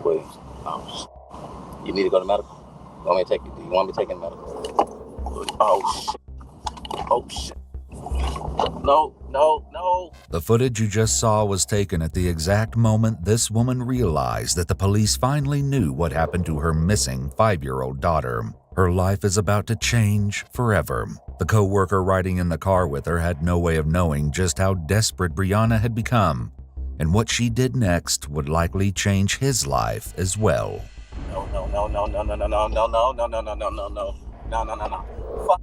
Please. You need to go to medical? Do you want me to take you to medical? Oh, shit. Oh, shit. No. The footage you just saw was taken at the exact moment this woman realized that the police finally knew what happened to her missing 5-year-old daughter. Her life is about to change forever. The co-worker riding in the car with her had no way of knowing just how desperate Brianna had become, and what she did next would likely change his life as well. No. Fuck.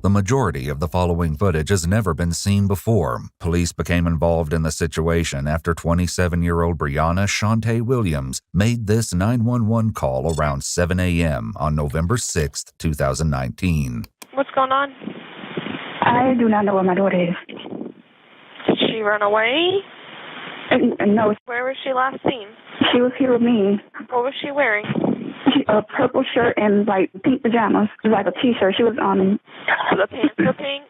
The majority of the following footage has never been seen before. Police became involved in the situation after 27-year-old Brianna Shantae Williams made this 911 call around 7 a.m. on November 6, 2019. What's going on? I do not know where my daughter is. Did she run away? No. Where was she last seen? She was here with me. What was she wearing? A purple shirt and like pink pajamas, like a t-shirt. She was The pants were pink?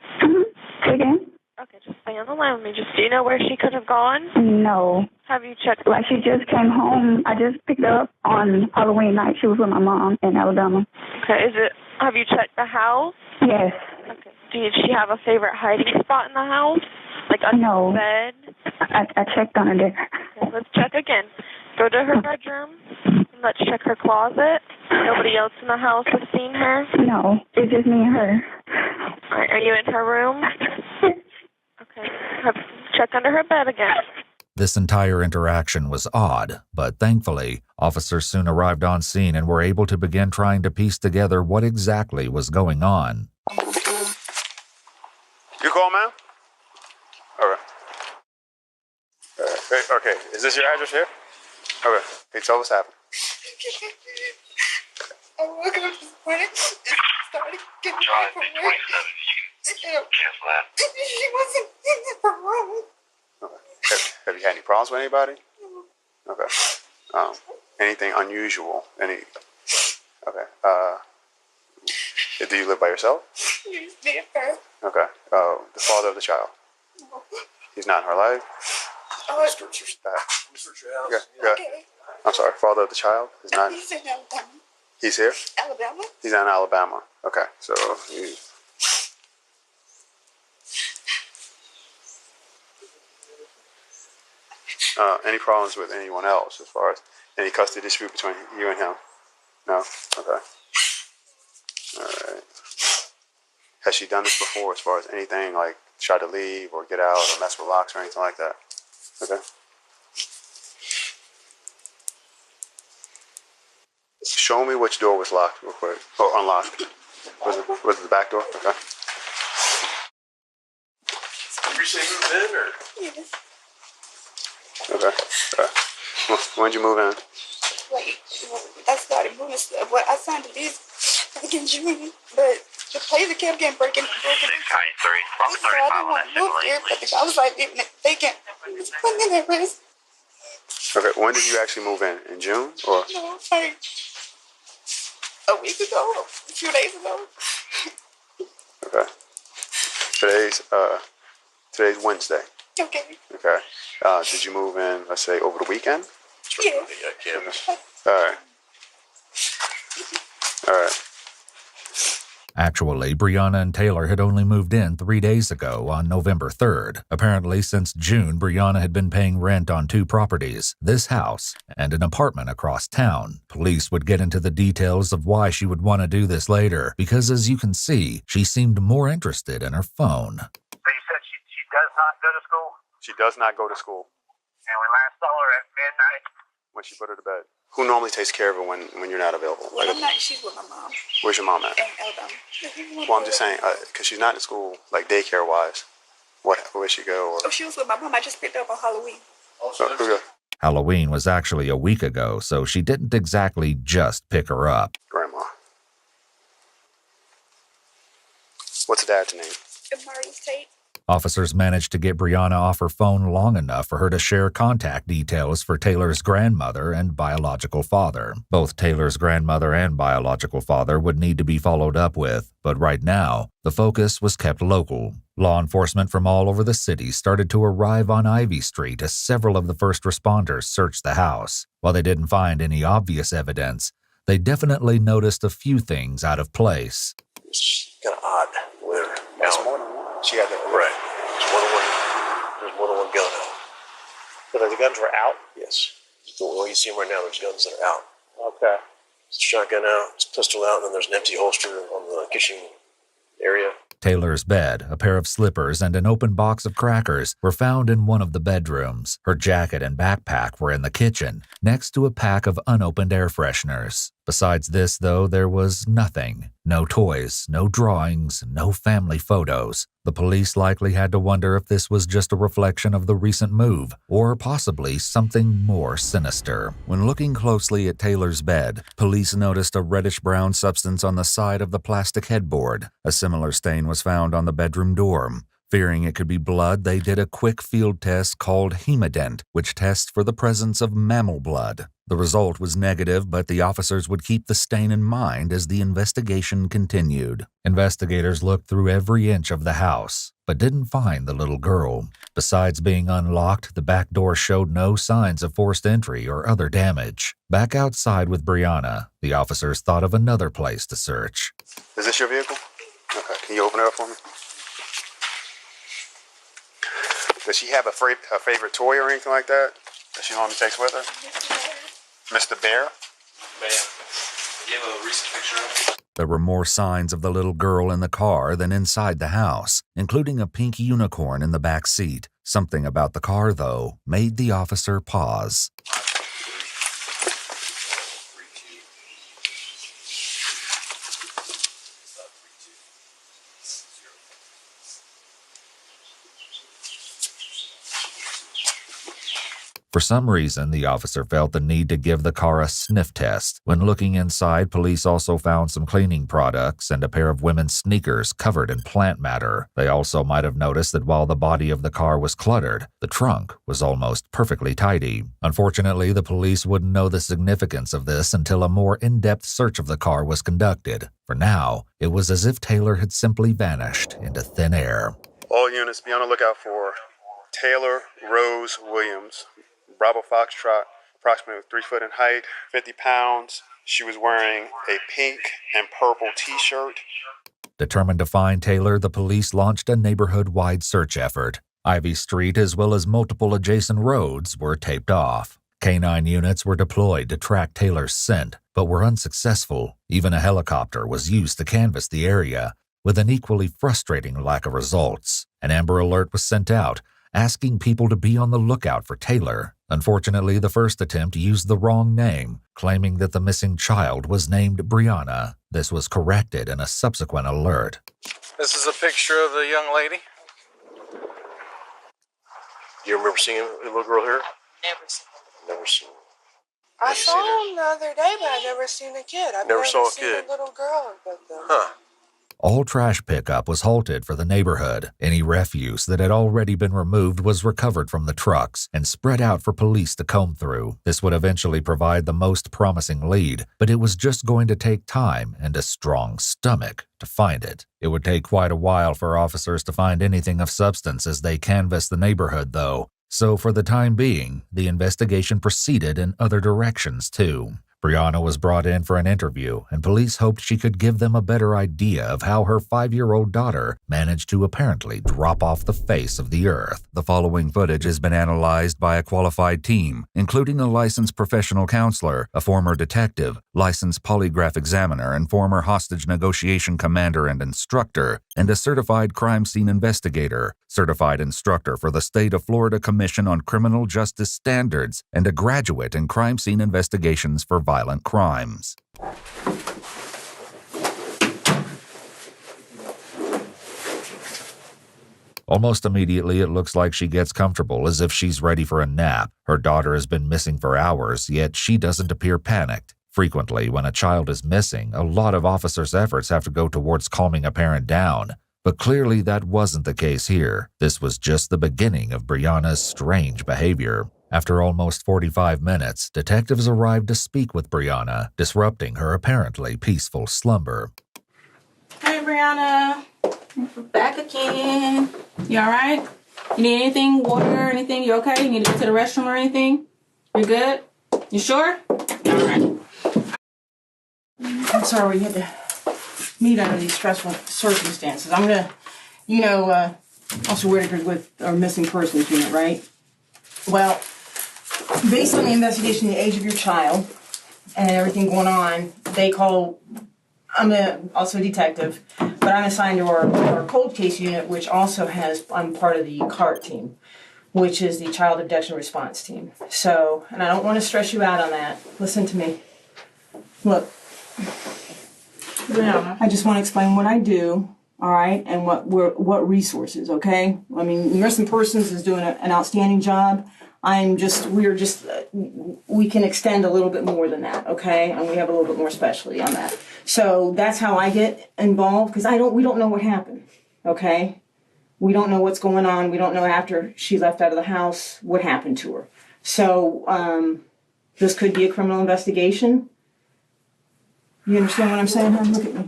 Say again? Okay, just stay on the line with me. Do you know where she could have gone? No. Have you checked? Like, she just came home. I just picked her up on Halloween night. She was with my mom in Alabama. Okay, have you checked the house? Yes. Okay. Did she have a favorite hiding spot in the house? Like under the bed? I checked under there. Okay, let's check again. Go to her bedroom. Let's check her closet. Nobody else in the house has seen her? No, it's just me and her. All right, are you in her room? Okay. Check under her bed again. This entire interaction was odd, but thankfully, officers soon arrived on scene and were able to begin trying to piece together what exactly was going on. You call, ma'am? Okay. Okay, is this your address here? Okay, hey, tell what's happened. I woke up this morning and started getting John, up from big work. 27. You can cancel that. She wasn't in the room. Okay. Have you had any problems with anybody? Okay. Anything unusual? Okay. Do you live by yourself? She's there first. Okay. The father of the child? No. He's not in her life? Search your house. Okay. I'm sorry, father of the child is not. He's in Alabama. He's here? Alabama? He's in Alabama. Okay, so any problems with anyone else as far as any custody dispute between you and him? No? Okay. All right. Has she done this before as far as anything like try to leave or get out or mess with locks or anything like that? Okay. Show me which door was locked real quick. Or unlocked. Was it the back door? Okay. Did you say move in or? Yes. Okay. When did you move in? Like, I started moving stuff. Well, I signed a lease back in June, but the place kept getting broken. 693. So I didn't want to move here, but the guy was like leaving it vacant. He was putting in at risk. Okay, when did you actually move in? In June? Or? No, like a week ago, a few days ago. Okay. Today's Wednesday. Okay. Okay. Did you move in, let's say, over the weekend? Yeah. All right. Actually, Brianna and Taylor had only moved in 3 days ago on November 3rd. Apparently, since June, Brianna had been paying rent on 2 properties, this house and an apartment across town. Police would get into the details of why she would want to do this later, because as you can see, she seemed more interested in her phone. So you said she does not go to school? She does not go to school. And we last saw her at midnight? When she put her to bed. Who normally takes care of her when you're not available? Well, I'm not. She's with my mom. Where's your mom at? In Alabama. Well, I'm just saying, because she's not in school, like daycare-wise. Where she go? Or... Oh, she was with my mom. I just picked her up on Halloween. Okay. Halloween was actually a week ago, so she didn't exactly just pick her up. Grandma. What's Dad's name? Marius Tate. Officers managed to get Brianna off her phone long enough for her to share contact details for Taylor's grandmother and biological father. Both Taylor's grandmother and biological father would need to be followed up with, but right now, the focus was kept local. Law enforcement from all over the city started to arrive on Ivy Street as several of the first responders searched the house. While they didn't find any obvious evidence, they definitely noticed a few things out of place. It's kind of odd with her. That's more than one. She had that. Right. There's more than one gun out. So the guns were out? Yes. The way you see them right now, there's guns that are out. Okay. There's a shotgun out, there's a pistol out, and then there's an empty holster on the kitchen area. Taylor's bed, a pair of slippers, and an open box of crackers were found in one of the bedrooms. Her jacket and backpack were in the kitchen, next to a pack of unopened air fresheners. Besides this, though, there was nothing. No toys, no drawings, no family photos. The police likely had to wonder if this was just a reflection of the recent move, or possibly something more sinister. When looking closely at Taylor's bed, police noticed a reddish-brown substance on the side of the plastic headboard. A similar stain was found on the bedroom door. Fearing it could be blood, they did a quick field test called hemodent, which tests for the presence of mammal blood. The result was negative, but the officers would keep the stain in mind as the investigation continued. Investigators looked through every inch of the house, but didn't find the little girl. Besides being unlocked, the back door showed no signs of forced entry or other damage. Back outside with Brianna, the officers thought of another place to search. Is this your vehicle? Okay. Can you open it up for me? Does she have a favorite toy or anything like that she normally takes with her? Mr. Bear? Bam. You have a recent picture of it? There were more signs of the little girl in the car than inside the house, including a pink unicorn in the back seat. Something about the car, though, made the officer pause. For some reason, the officer felt the need to give the car a sniff test. When looking inside, police also found some cleaning products and a pair of women's sneakers covered in plant matter. They also might have noticed that while the body of the car was cluttered, the trunk was almost perfectly tidy. Unfortunately, the police wouldn't know the significance of this until a more in-depth search of the car was conducted. For now, it was as if Taylor had simply vanished into thin air. All units be on the lookout for Taylor Rose Williams. Bravo Foxtrot, approximately 3 foot in height, 50 pounds. She was wearing a pink and purple t-shirt. Determined to find Taylor, the police launched a neighborhood-wide search effort. Ivy Street, as well as multiple adjacent roads, were taped off. K-9 units were deployed to track Taylor's scent, but were unsuccessful. Even a helicopter was used to canvass the area, with an equally frustrating lack of results. An Amber Alert was sent out, asking people to be on the lookout for Taylor. Unfortunately, the first attempt used the wrong name, claiming that the missing child was named Brianna. This was corrected in a subsequent alert. This is a picture of the young lady? You remember seeing a little girl here? Never seen her. I saw him the other day, but I never seen a kid. I've Never saw a seen kid. a little girl with them. Huh. All trash pickup was halted for the neighborhood. Any refuse that had already been removed was recovered from the trucks and spread out for police to comb through. This would eventually provide the most promising lead, but it was just going to take time and a strong stomach to find it. It would take quite a while for officers to find anything of substance as they canvassed the neighborhood, though. So for the time being, the investigation proceeded in other directions, too. Brianna was brought in for an interview, and police hoped she could give them a better idea of how her 5-year-old daughter managed to apparently drop off the face of the earth. The following footage has been analyzed by a qualified team, including a licensed professional counselor, a former detective, licensed polygraph examiner and former hostage negotiation commander and instructor, and a certified crime scene investigator, certified instructor for the State of Florida Commission on Criminal Justice Standards, and a graduate in crime scene investigations for violent crimes. Almost immediately, it looks like she gets comfortable, as if she's ready for a nap. Her daughter has been missing for hours, yet she doesn't appear panicked. Frequently, when a child is missing, a lot of officers' efforts have to go towards calming a parent down. But clearly that wasn't the case here. This was just the beginning of Brianna's strange behavior. After almost 45 minutes, detectives arrived to speak with Brianna, disrupting her apparently peaceful slumber. Hey, Brianna. Back again. You all right? You need anything? Water or anything? You okay? You need to go to the restroom or anything? You good? You sure? All right. I'm sorry we had to meet under these stressful circumstances. I'm gonna, Officer Whitaker's with our missing persons unit, right? Well, based on the investigation, the age of your child, and everything going on, I'm also a detective, but I'm assigned to our cold case unit, which also I'm part of the CART team, which is the Child Abduction Response Team. So, and I don't want to stress you out on that. Listen to me. Look, I just want to explain what I do, all right, and what resources, okay? I mean, Missing Persons is doing an outstanding job. We can extend a little bit more than that, okay? And we have a little bit more specialty on that. So that's how I get involved, because we don't know what happened, okay? We don't know what's going on. We don't know after she left out of the house what happened to her. So this could be a criminal investigation. You understand what I'm saying, hon? Look at me.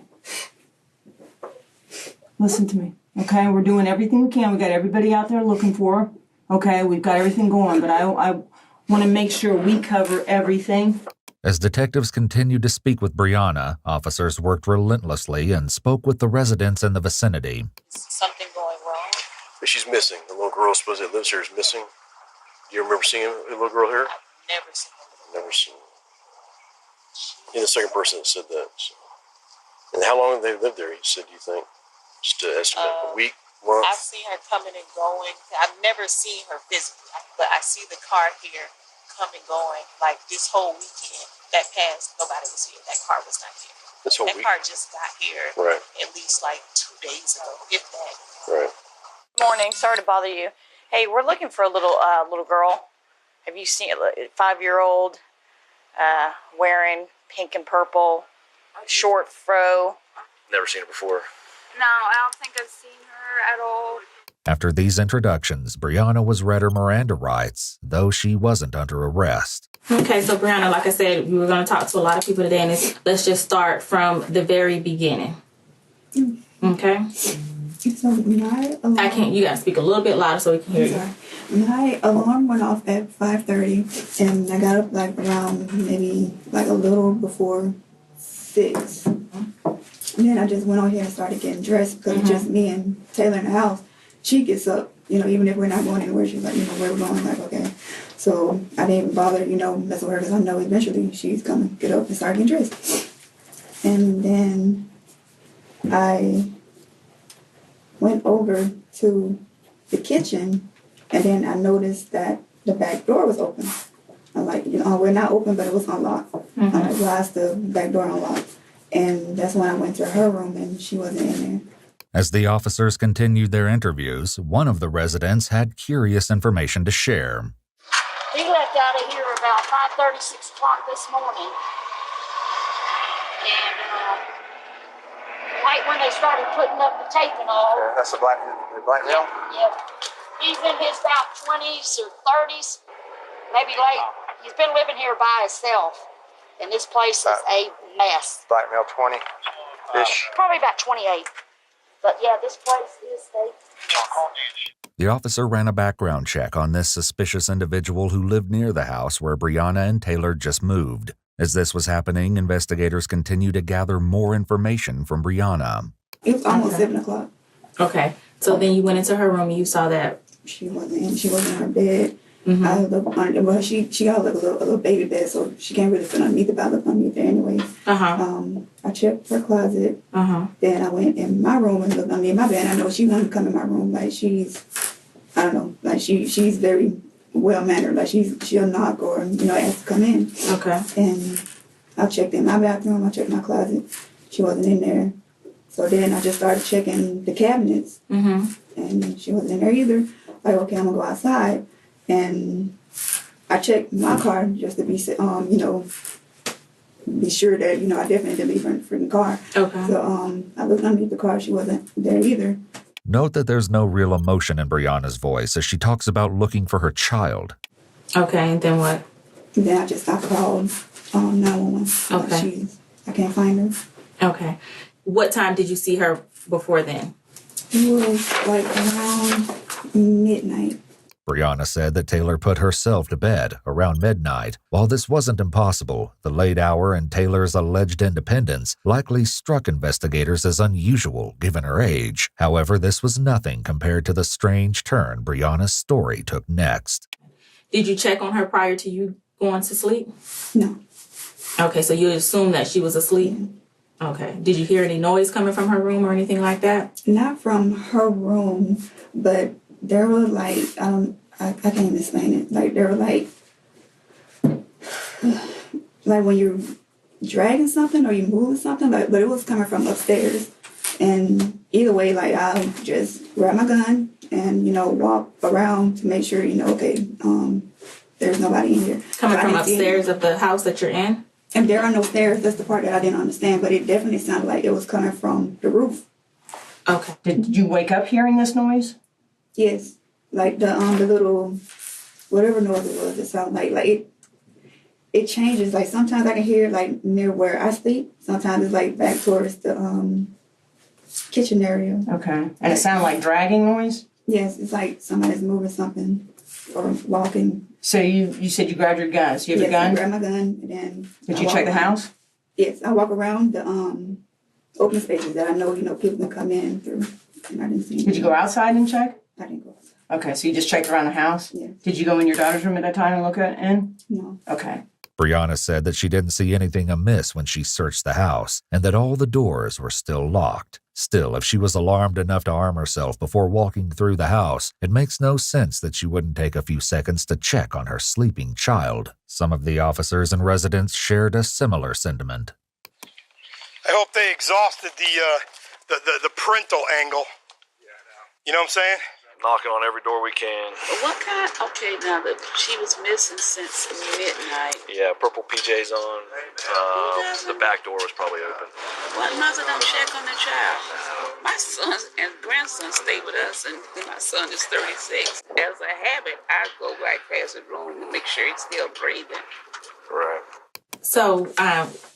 Listen to me, okay? We're doing everything we can. We got everybody out there looking for her. Okay, we've got everything going, but I want to make sure we cover everything. As detectives continued to speak with Brianna, officers worked relentlessly and spoke with the residents in the vicinity. Something going wrong? She's missing. The little girl supposedly that lives here is missing. Do you remember seeing a little girl here? Never seen her. Never seen her. You're the second person that said that. So. And how long have they lived there, you said, do you think? Just to estimate, a week? Month? I've seen her coming and going. I've never seen her physically, but I see the car here coming and going. Like this whole weekend that passed, nobody was here. That car was not here. This whole that week? car just got here right. At least like 2 days ago, if that. Right. Morning. Sorry to bother you. Hey, we're looking for a little girl. Have you seen a 5-year-old wearing pink and purple, short fro? Never seen her before. No, I don't think I've seen her at all. After these introductions, Brianna was read her Miranda rights, though she wasn't under arrest. Okay, so Brianna, like I said, we were going to talk to a lot of people today, and let's just start from the very beginning. Okay? So my alarm, you got to speak a little bit louder so we can hear you. My alarm went off at 5:30, and I got up like around maybe like a little before 6. And then I just went on here and started getting dressed because it's just me and Taylor in the house. She gets up, even if we're not going anywhere, she's like, where we're going, like, okay. So I didn't even bother, mess with her because I know eventually she's going to get up and start getting dressed. And then I went over to the kitchen, and then I noticed that the back door was open. I'm like, we're not open, but it was unlocked. I'm like, why is the back door unlocked? And that's when I went to her room, and she wasn't in there. As the officers continued their interviews, one of the residents had curious information to share. He left out of here about 5:30, 6 o'clock this morning. And right when they started putting up the tape and all. That's the black male? Yep. He's in his about 20s or 30s, maybe late. He's been living here by himself. And this place is a mess. Black male 20-ish? Probably about 28. But yeah, this place is a mess. The officer ran a background check on this suspicious individual who lived near the house where Brianna and Taylor just moved. As this was happening, investigators continued to gather more information from Brianna. It was almost 7 o'clock. Okay. So then you went into her room and you saw that. She wasn't in her bed. I looked under, well, she got like a little baby bed, so she can't really fit underneath it, but I looked underneath there anyway. I checked her closet. Then I went in my room and looked underneath my bed. I know she wanted to come in my room. Like she's very well mannered. Like she'll knock or ask to come in. Okay. And I checked in my bathroom. I checked my closet. She wasn't in there. So then I just started checking the cabinets, and she wasn't in there either. Like, okay, I'm gonna go outside. And I checked my car just to be, be sure that, you know, I definitely didn't leave her in the freaking car. Okay. So I looked underneath the car. She wasn't there either. Note that there's no real emotion in Brianna's voice as she talks about looking for her child. Okay, and then what? And then I called 911. Okay. I can't find her. Okay. What time did you see her before then? It was like around midnight. Brianna said that Taylor put herself to bed around midnight. While this wasn't impossible, the late hour and Taylor's alleged independence likely struck investigators as unusual given her age. However, this was nothing compared to the strange turn Brianna's story took next. Did you check on her prior to you going to sleep? No. Okay, so you assume that she was asleep? Okay. Did you hear any noise coming from her room or anything like that? Not from her room, but there were like, I can't even explain it. Like there were like when you're dragging something or you're moving something, like, but it was coming from upstairs. And either way, like I'll just grab my gun and, you know, walk around to make sure, you know, okay, there's nobody in here. Coming from upstairs of the house that you're in? And there are no stairs. That's the part that I didn't understand, but it definitely sounded like it was coming from the roof. Okay. Did you wake up hearing this noise? Yes. Like the little, whatever noise it was, it sounded like it changes. Like sometimes I can hear it like near where I sleep. Sometimes it's like back towards the kitchen area. Okay. And it sounded like dragging noise? Yes, it's like somebody's moving something or walking. So you said you grabbed your gun. So you have a gun? I grabbed my gun and then... Did you check the house? Yes, I walk around the open spaces that I know, you know, people can come in through. And I didn't see anything. Did you go outside and check? I didn't go outside. Okay, so you just checked around the house? Yes. Did you go in your daughter's room at that time and look at in? No. Okay. Brianna said that she didn't see anything amiss when she searched the house and that all the doors were still locked. Still, if she was alarmed enough to arm herself before walking through the house, it makes no sense that she wouldn't take a few seconds to check on her sleeping child. Some of the officers and residents shared a similar sentiment. I hope they exhausted the parental angle. You know what I'm saying? Knocking on every door we can. What kind? Okay, now she was missing since midnight. Yeah, purple PJs on. The back door was probably open. What mother don't check on the child? My son and grandson stay with us, and my son is 36. As a habit, I go right past the room to make sure he's still breathing. Right. So,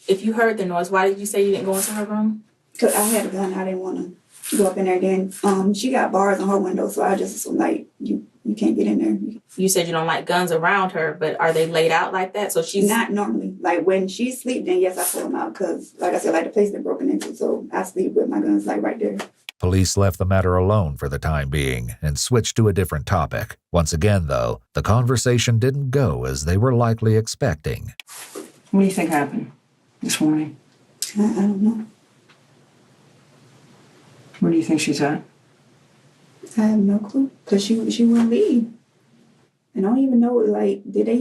if you heard the noise, why did you say you didn't go into her room? Because I had a gun. I didn't want to go up in there again. She got bars on her window, so I just like, you can't get in there. You said you don't like guns around her, but are they laid out like that? So she's not normally. Like when she sleep, then yes, I pull them out because, like I said, like the place been broken into, so I sleep with my guns like right there. Police left the matter alone for the time being and switched to a different topic. Once again, though, the conversation didn't go as they were likely expecting. What do you think happened this morning? I don't know. Where do you think she's at? I have no clue because she wouldn't leave. And I don't even know, like, did they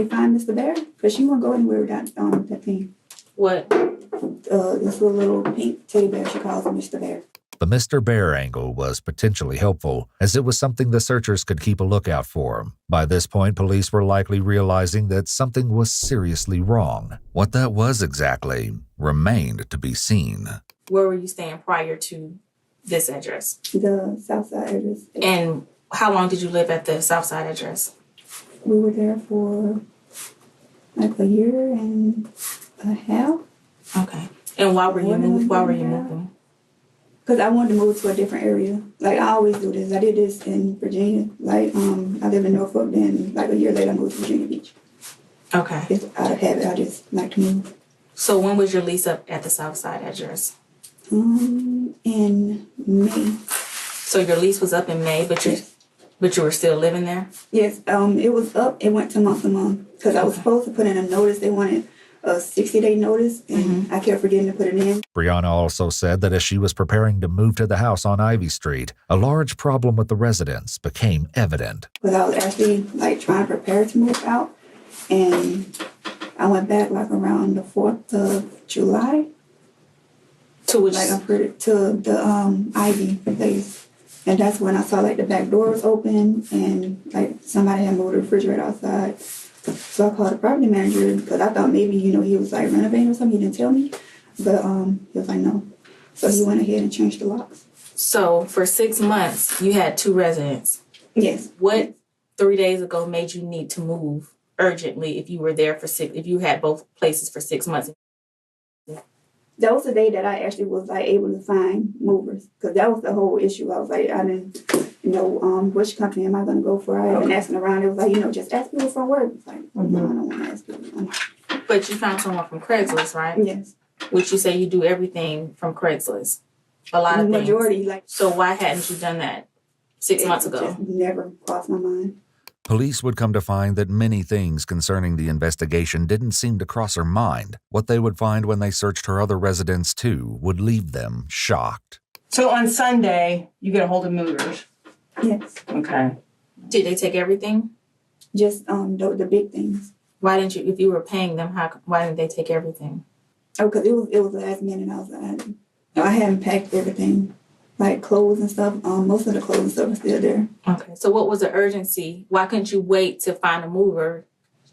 find Mr. Bear? Because she wouldn't go anywhere without that thing. What? This little pink teddy bear, she calls him Mr. Bear. The Mr. Bear angle was potentially helpful, as it was something the searchers could keep a lookout for. By this point, police were likely realizing that something was seriously wrong. What that was exactly remained to be seen. Where were you staying prior to this address? The Southside address. And how long did you live at the Southside address? We were there for like a year and a half. Okay. And why were you moving? Because I wanted to move to a different area. Like I always do this. I did this in Virginia. Like I live in Norfolk. Then like a year later, I moved to Virginia Beach. Okay. It's out of habit. I just like to move. So when was your lease up at the Southside address? In May. So your lease was up in May, but you were still living there? Yes. It was up. It went to month because I was supposed to put in a notice. They wanted a 60-day notice, and I kept forgetting to put it in. Brianna also said that as she was preparing to move to the house on Ivy Street, a large problem with the residents became evident. Because I was actually like trying to prepare to move out, and I went back like around the 4th of July. To which? Like to the Ivy place. And that's when I saw like the back door was open and like somebody had moved the refrigerator outside. So I called the property manager because I thought maybe, he was like renovating or something. He didn't tell me. But he was like, no. So he went ahead and changed the locks. So for 6 months, you had 2 residents. Yes. What 3 days ago made you need to move urgently if you were there if you had both places for 6 months? That was the day that I actually was like able to find movers, because that was the whole issue. I was like, I didn't know which company am I going to go for. I had been asking around. It was like, just ask people from work. It's like, no, I don't want to ask people. But you found someone from Craigslist, right? Yes. Which you say you do everything from Craigslist. A lot of things. Majority, So why hadn't you done that 6 months ago? Just never crossed my mind. Police would come to find that many things concerning the investigation didn't seem to cross her mind. What they would find when they searched her other residence too would leave them shocked. So on Sunday, you get a hold of movers. Yes. Okay. Did they take everything? Just the big things. Why didn't you, if you were paying them, why didn't they take everything? Oh, because it was last minute. I hadn't packed everything, like clothes and stuff. Most of the clothes and stuff are still there. Okay. So what was the urgency? Why couldn't you wait to find a mover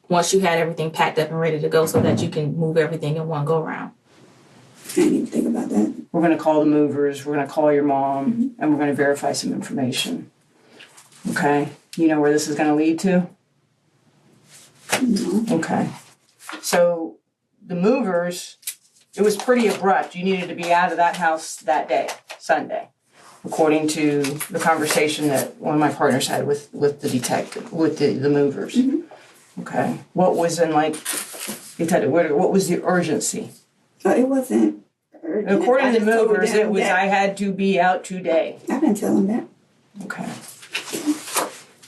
once you had everything packed up and ready to go so that you can move everything in one go round? I didn't even think about that. We're going to call the movers. We're going to call your mom, and we're going to verify some information. Okay. You know where this is going to lead to? No. Okay. So the movers, it was pretty abrupt. You needed to be out of that house that day, Sunday, according to the conversation that one of my partners had with the detective, with the movers. Mm-hmm. Okay. What was detective, what was the urgency? It wasn't urgent. According to the movers, it was, I had to be out today. I didn't tell them that. Okay.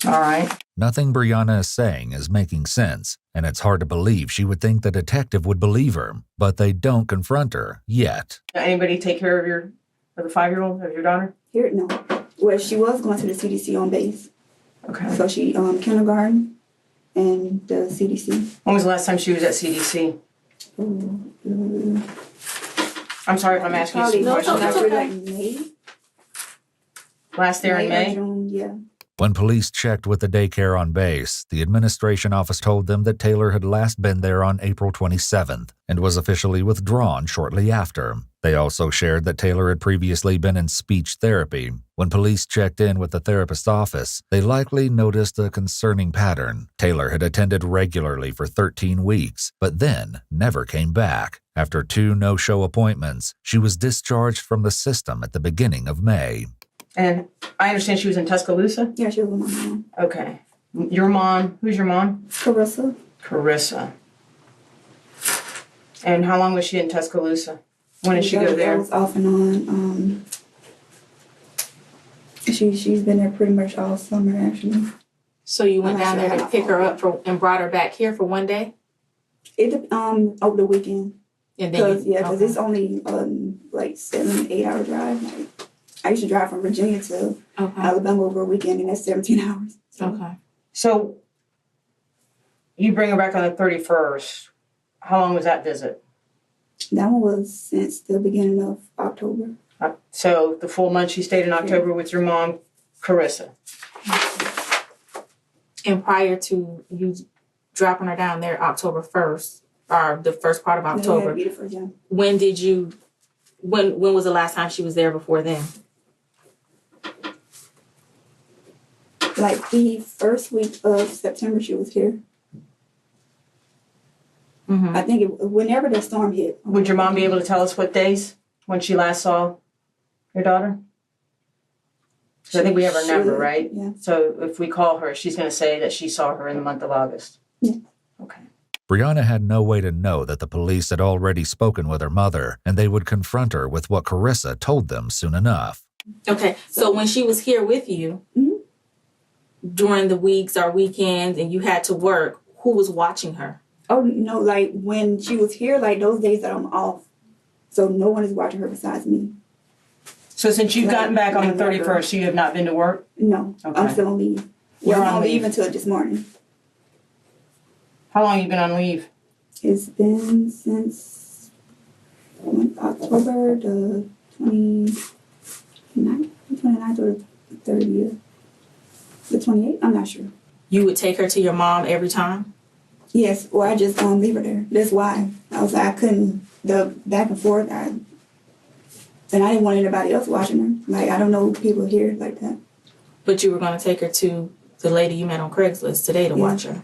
All right. Nothing Brianna is saying is making sense, and it's hard to believe she would think the detective would believe her, but they don't confront her yet. Anybody take care of the 5-year-old, of your daughter? Here, no. Well, she was going to the CDC on base. Okay. So she kindergarten and the CDC. When was the last time she was at CDC? I'm sorry if I'm asking you some questions. That's okay. Like May. Last there in May? June, yeah. When police checked with the daycare on base, the administration office told them that Taylor had last been there on April 27th and was officially withdrawn shortly after. They also shared that Taylor had previously been in speech therapy. When police checked in with the therapist's office, they likely noticed a concerning pattern. Taylor had attended regularly for 13 weeks, but then never came back. After 2 no-show appointments, she was discharged from the system at the beginning of May. And I understand she was in Tuscaloosa? Yeah, she was with my mom. Okay. Your mom, who's your mom? Carissa. Carissa. And how long was she in Tuscaloosa? When did she go there? That was off and on. She's been there pretty much all summer, actually. So you went down there to pick her up and brought her back here for one day? Over the weekend. Because it's only 7-8 hour drive. Like, I used to drive from Virginia to Alabama over a weekend, and that's 17 hours. So. Okay. So you bring her back on the 31st. How long was that visit? That one was since the beginning of October. So the full month she stayed in October with your mom, Carissa. And prior to you dropping her down there October 1st, or the first part of October, when was the last time she was there before then? Like the first week of September, she was here. Mm-hmm. I think whenever the storm hit. Would your mom be able to tell us what days when she last saw your daughter? So I think we have her number, right? Yeah. So if we call her, she's going to say that she saw her in the month of August. Yeah. Okay. Brianna had no way to know that the police had already spoken with her mother, and they would confront her with what Carissa told them soon enough. Okay, so when she was here with you, during the weeks or weekends and you had to work, who was watching her? Oh, no, like when she was here, like those days that I'm off. So no one is watching her besides me. So since you've gotten back on the 31st, you have not been to work? No, okay. I'm still on leave. Well, I'm on leave until this morning. How long have you been on leave? It's been since October the 29th or the 30th. The 28th? I'm not sure. You would take her to your mom every time? Yes, or I just leave her there. That's why. I was like, I couldn't, the back and forth, and I didn't want anybody else watching her. Like, I don't know people here like that. But you were going to take her to the lady you met on Craigslist today to watch her.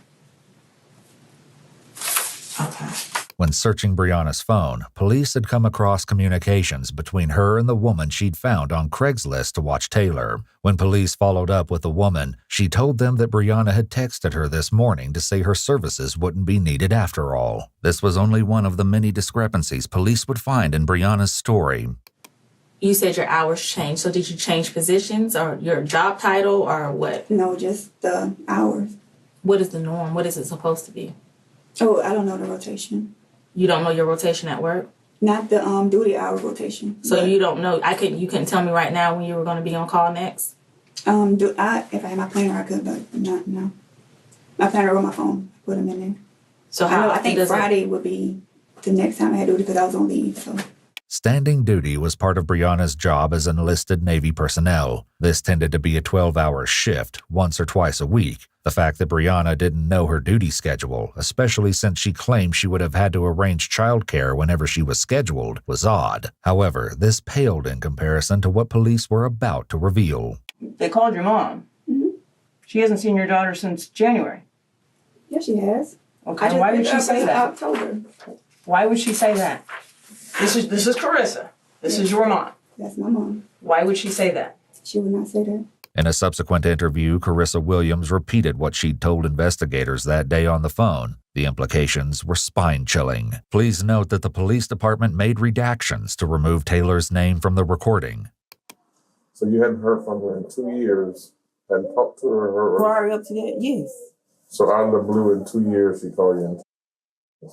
Okay. When searching Brianna's phone, police had come across communications between her and the woman she'd found on Craigslist to watch Taylor. When police followed up with the woman, she told them that Brianna had texted her this morning to say her services wouldn't be needed after all. This was only one of the many discrepancies police would find in Brianna's story. You said your hours changed, so did you change positions or your job title or what? No, just the hours. What is the norm? What is it supposed to be? Oh, I don't know the rotation. You don't know your rotation at work? Not the duty hour rotation. So you don't know. You couldn't tell me right now when you were going to be on call next? If I had my planner, I could, but not no. My planner on my phone. Put them in there. So how? I think Friday would be the next time I had duty because I was on leave. So. Standing duty was part of Brianna's job as enlisted Navy personnel. This tended to be a 12-hour shift, once or twice a week. The fact that Brianna didn't know her duty schedule, especially since she claimed she would have had to arrange childcare whenever she was scheduled, was odd. However, this paled in comparison to what police were about to reveal. They called your mom. Mm-hmm. She hasn't seen your daughter since January. Yeah, she has. Okay, why would she say that? October. Why would she say that? This is Carissa. This is your mom. That's my mom. Why would she say that? She would not say that. In a subsequent interview, Carissa Williams repeated what she'd told investigators that day on the phone. The implications were spine-chilling. Please note that the police department made redactions to remove Taylor's name from the recording. So you hadn't heard from her in 2 years, hadn't talked to her? Prior up to that, yes. So out of the blue, in 2 years, she called you in?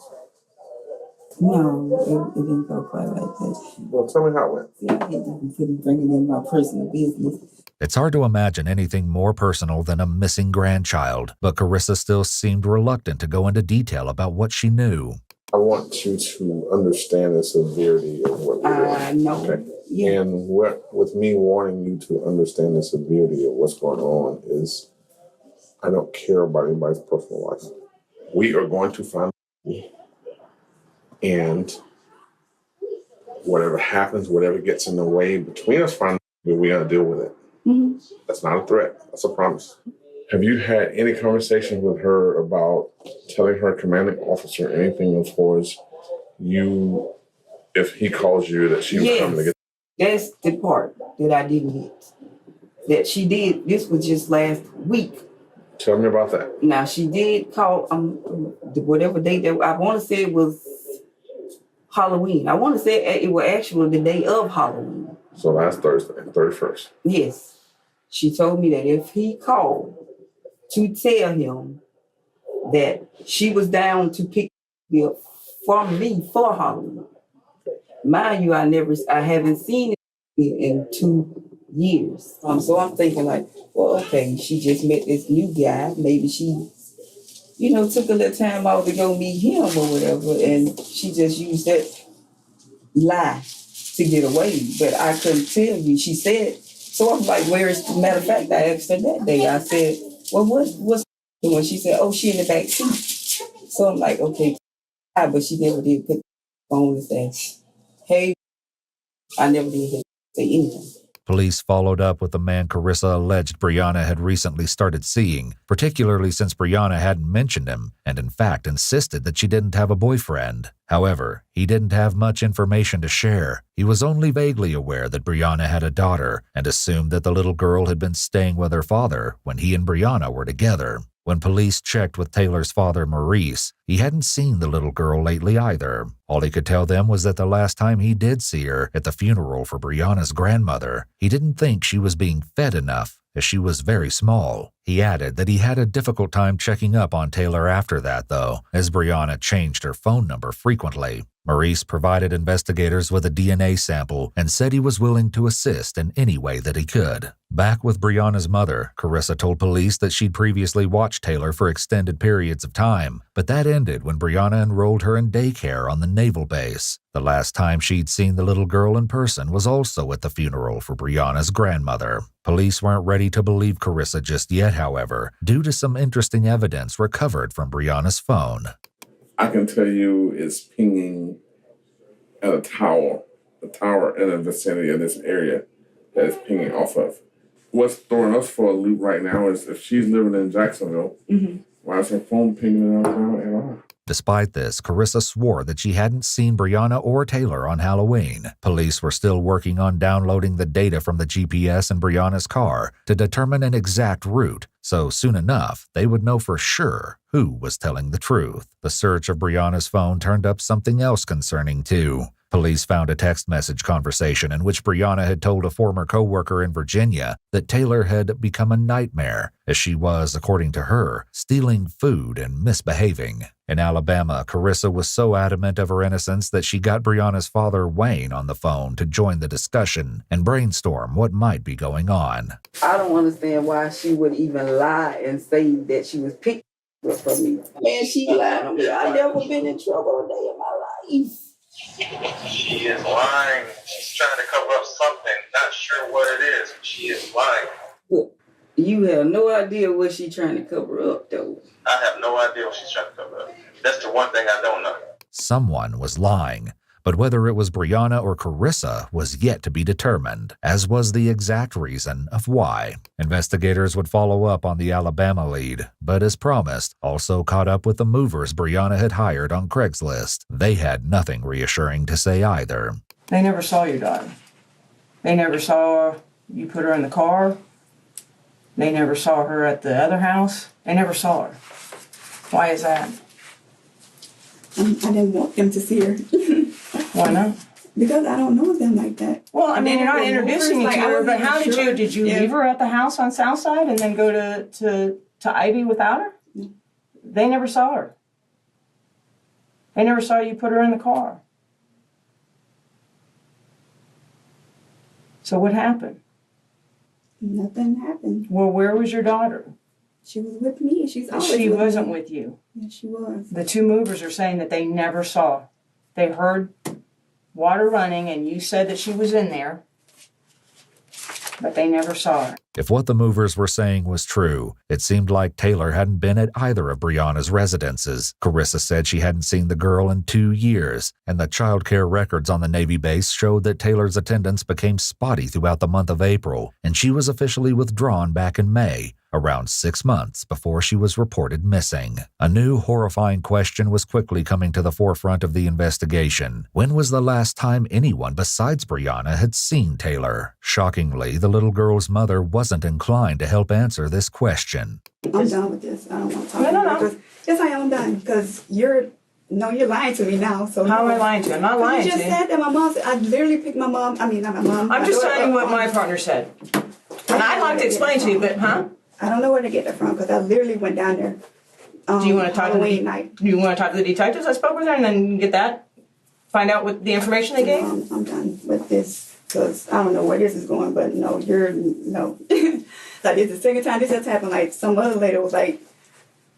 No, it didn't go quite like that. Well, tell me how it went. Yeah, I couldn't bring it in my personal business. It's hard to imagine anything more personal than a missing grandchild, but Carissa still seemed reluctant to go into detail about what she knew. I want you to understand the severity of what we're doing. I know. Okay. Yeah. And with me wanting you to understand the severity of what's going on is I don't care about anybody's personal life. We are going to find and whatever happens, whatever gets in the way between us finding we're going to deal with it. Mm-hmm. That's not a threat. That's a promise. Have you had any conversations with her about telling her commanding officer anything as far as you, if he calls you, that she was coming to get? That's the part that I didn't hit. That she did. This was just last week. Tell me about that. Now, she did call whatever day that I want to say it was Halloween. I want to say it was actually the day of Halloween. So last Thursday, 31st. Yes. She told me that if he called to tell him that she was down to pick me up from me for Halloween. Mind you, I haven't seen it in 2 years. So I'm thinking like, well, okay, she just met this new guy. Maybe she, took a little time out to go meet him or whatever. And she just used that lie to get away. But I couldn't tell you. She said, so I'm like, where is, matter of fact, I asked her that day. I said, well, what's doing? She said, oh, she in the back seat. So I'm like, okay. But she never did put the phone and say, hey, I never did say anything. Police followed up with the man Carissa alleged Brianna had recently started seeing, particularly since Brianna hadn't mentioned him and in fact insisted that she didn't have a boyfriend. However, he didn't have much information to share. He was only vaguely aware that Brianna had a daughter and assumed that the little girl had been staying with her father when he and Brianna were together. When police checked with Taylor's father, Maurice, he hadn't seen the little girl lately either. All he could tell them was that the last time he did see her, at the funeral for Brianna's grandmother, he didn't think she was being fed enough, as she was very small. He added that he had a difficult time checking up on Taylor after that, though, as Brianna changed her phone number frequently. Maurice provided investigators with a DNA sample and said he was willing to assist in any way that he could. Back with Brianna's mother, Carissa told police that she'd previously watched Taylor for extended periods of time, but that ended when Brianna enrolled her in daycare on the naval base. The last time she'd seen the little girl in person was also at the funeral for Brianna's grandmother. Police weren't ready to believe Carissa just yet, however, due to some interesting evidence recovered from Brianna's phone. I can tell you it's pinging at a tower in the vicinity of this area that it's pinging off of. What's throwing us for a loop right now is if she's living in Jacksonville, why is her phone pinging out now at all? Despite this, Carissa swore that she hadn't seen Brianna or Taylor on Halloween. Police were still working on downloading the data from the GPS in Brianna's car to determine an exact route, so soon enough, they would know for sure who was telling the truth. The search of Brianna's phone turned up something else concerning too. Police found a text message conversation in which Brianna had told a former co-worker in Virginia that Taylor had become a nightmare, as she was, according to her, stealing food and misbehaving. In Alabama, Carissa was so adamant of her innocence that she got Brianna's father, Wayne, on the phone to join the discussion and brainstorm what might be going on. I don't understand why she would even lie and say that she was picked up from me. Man, she lied on me. I never been in trouble a day in my life. She is lying. She's trying to cover up something. Not sure what it is. She is lying. But you have no idea what she's trying to cover up, though. I have no idea what she's trying to cover up. That's the one thing I don't know. Someone was lying, but whether it was Brianna or Carissa was yet to be determined, as was the exact reason of why. Investigators would follow up on the Alabama lead, but as promised, also caught up with the movers Brianna had hired on Craigslist. They had nothing reassuring to say either. They never saw your daughter. They never saw you put her in the car. They never saw her at the other house. They never saw her. Why is that? I didn't want them to see her. Why not? Because I don't know them like that. Well, I mean, you're not introducing me to her, but how did you, Yeah. leave her at the house on Southside and then go to Ivy without her? No. They never saw her. They never saw you put her in the car. So what happened? Nothing happened. Well, where was your daughter? She was with me. She's always She with wasn't me. with you. Yeah, she was. The two movers are saying that they never saw. They heard water running and you said that she was in there, but they never saw her. If what the movers were saying was true, it seemed like Taylor hadn't been at either of Brianna's residences. Carissa said she hadn't seen the girl in 2 years, and the child care records on the Navy base showed that Taylor's attendance became spotty throughout the month of April, and she was officially withdrawn back in May, around 6 months before she was reported missing. A new horrifying question was quickly coming to the forefront of the investigation. When was the last time anyone besides Brianna had seen Taylor? Shockingly, the little girl's mother wasn't inclined to help answer this question. I'm done with this. I don't want to talk about it. Yes, I am done because you're lying to me now. So how am I lying to you? I'm not lying to you. You just said that my mom. I literally picked my mom. I mean, not my mom. I'm just telling you what my partner said, and I'd like to explain to you, but I don't know where to get that from because I literally went down there. Do you want to talk Halloween night? Do you want to talk to the detectives I spoke with her and then get that? Find out what the information they gave? I'm done with this because I don't know where this is going, but no. Like, it's the second time this has happened. Like, some other lady was, like,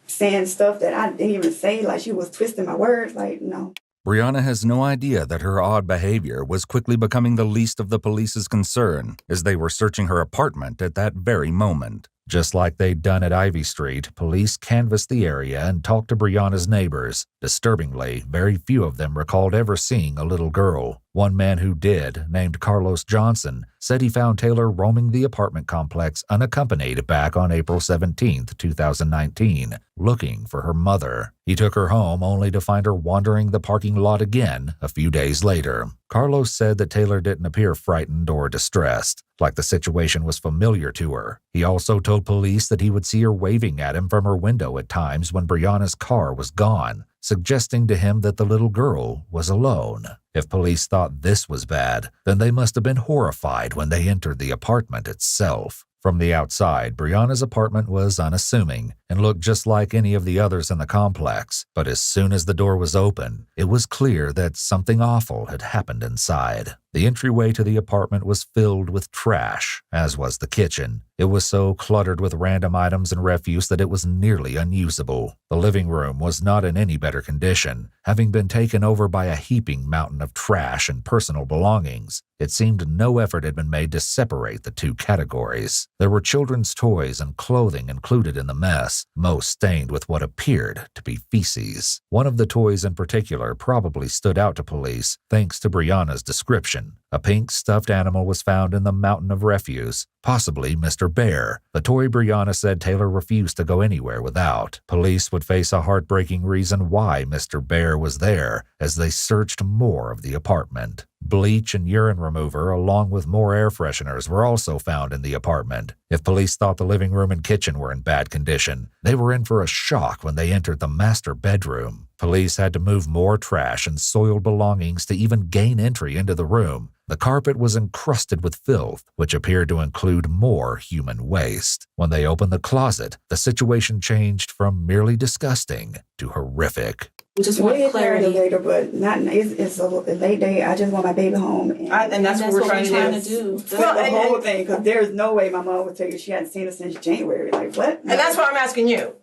saying stuff that I didn't even say. Like, she was twisting my words. Like, no. Brianna has no idea that her odd behavior was quickly becoming the least of the police's concern as they were searching her apartment at that very moment. Just like they'd done at Ivy Street, police canvassed the area and talked to Brianna's neighbors. Disturbingly, very few of them recalled ever seeing a little girl. One man who did, named Carlos Johnson, said he found Taylor roaming the apartment complex unaccompanied back on April 17, 2019, looking for her mother. He took her home only to find her wandering the parking lot again a few days later. Carlos said that Taylor didn't appear frightened or distressed, like the situation was familiar to her. He also told police that he would see her waving at him from her window at times when Brianna's car was gone, suggesting to him that the little girl was alone. If police thought this was bad, then they must have been horrified when they entered the apartment itself. From the outside, Brianna's apartment was unassuming and looked just like any of the others in the complex, but as soon as the door was open, it was clear that something awful had happened inside. The entryway to the apartment was filled with trash, as was the kitchen. It was so cluttered with random items and refuse that it was nearly unusable. The living room was not in any better condition, having been taken over by a heaping mountain of trash and personal belongings. It seemed no effort had been made to separate the two categories. There were children's toys and clothing included in the mess, most stained with what appeared to be feces. One of the toys in particular probably stood out to police, thanks to Brianna's description. A pink stuffed animal was found in the mountain of refuse, possibly Mr. Bear. The toy Brianna said Taylor refused to go anywhere without. Police would face a heartbreaking reason why Mr. Bear was there as they searched more of the apartment. Bleach and urine remover, along with more air fresheners, were also found in the apartment. If police thought the living room and kitchen were in bad condition, they were in for a shock when they entered the master bedroom. Police had to move more trash and soiled belongings to even gain entry into the room. The carpet was encrusted with filth, which appeared to include more human waste. When they opened the closet, the situation changed from merely disgusting to horrific. We just want clarity later, but not. It's a late day. I just want my baby home, and that's what we're trying to do. Well, the whole thing, because there's no way my mom would tell you she hadn't seen us since January. Like what? No. And that's why I'm asking you.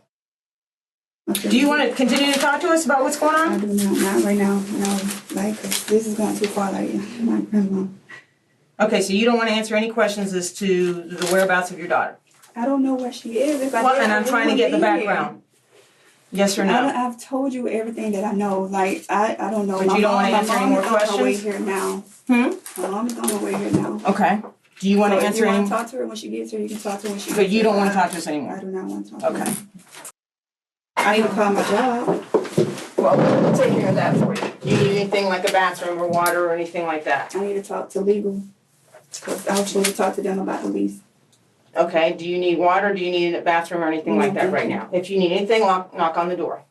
Okay. Do you want to continue to talk to us about what's going on? I do not right now. No, like this is going too far. Like my grandma. Okay, so you don't want to answer any questions as to the whereabouts of your daughter. I don't know where she is. If and I'm trying to get the background. Here. Yes or no? I've told you everything that I know. Like I don't know. But you don't want to answer any more questions? My mom is on her way here now. My mom is on her way here now. Okay. Do you want to answer any? If you want to talk to her when she gets here, you can talk to her when she gets here. But you don't want to talk to us anymore? I do not want to talk to her. Okay. I need to call my job. Well, we'll take care of that for you. Do you need anything like a bathroom or water or anything like that? I need to talk to legal. Because I was supposed to talk to them about the lease. Okay, do you need water? Do you need a bathroom or anything like that right now? If you need anything, knock on the door.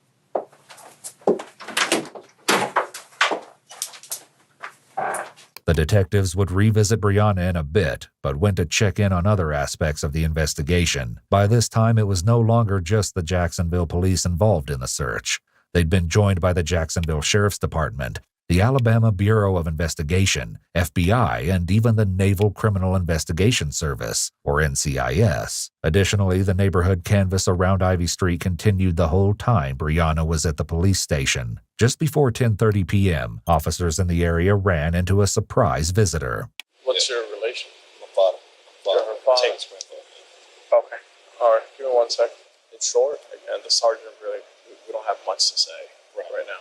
The detectives would revisit Brianna in a bit, but went to check in on other aspects of the investigation. By this time, it was no longer just the Jacksonville police involved in the search. They'd been joined by the Jacksonville Sheriff's Department, the Alabama Bureau of Investigation, FBI, and even the Naval Criminal Investigation Service, or NCIS. Additionally, the neighborhood canvass around Ivy Street continued the whole time Brianna was at the police station. Just before 10:30 p.m., officers in the area ran into a surprise visitor. What's your relation? My father. Taylor's grandfather. Okay. All right. Give me 1 second. It's short. And the sergeant really, we don't have much to say right now.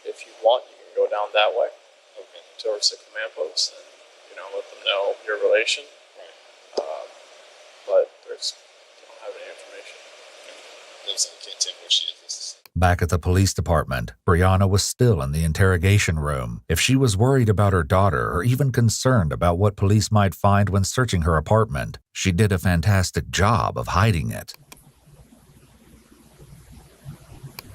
If you want, you can go down that way. Okay. Towards the command post and, let them know your relation. Right. But they don't have any information. I can't tell where she is. Back at the police department, Brianna was still in the interrogation room. If she was worried about her daughter or even concerned about what police might find when searching her apartment, she did a fantastic job of hiding it.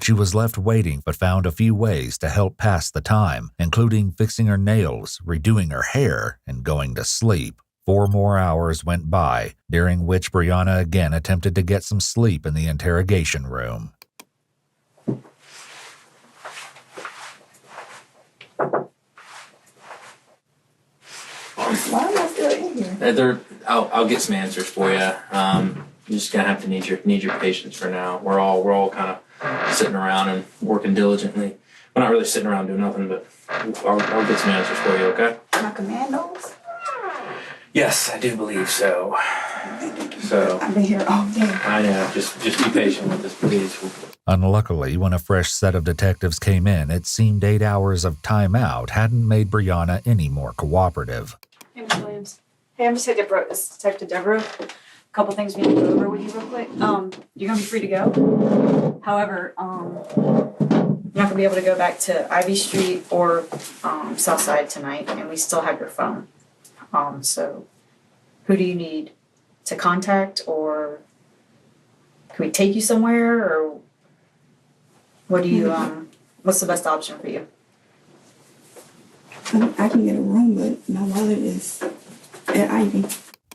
She was left waiting but found a few ways to help pass the time, including fixing her nails, redoing her hair, and going to sleep. 4 more hours went by, during which Brianna again attempted to get some sleep in the interrogation room. Why am I still in here? I'll get some answers for you. You're just gonna have to need your patience for now. We're all kind of sitting around and working diligently. We're not really sitting around doing nothing, but I'll get some answers for you. Okay? My commandos? Yes, I do believe so. I've been here all day. I know. Just be patient with us, please. Unluckily, when a fresh set of detectives came in, it seemed 8 hours of timeout hadn't made Brianna any more cooperative. Hey, Ms. Williams. Hey, I'm just Deborah. It's Detective Deborah. A couple things we need to go over with you real quick. You're gonna be free to go. However, you're not gonna be able to go back to Ivy Street or Southside tonight, and we still have your phone. So who do you need to contact, or can we take you somewhere, or what do you what's the best option for you? I can get a room, but my wallet is at Ivy.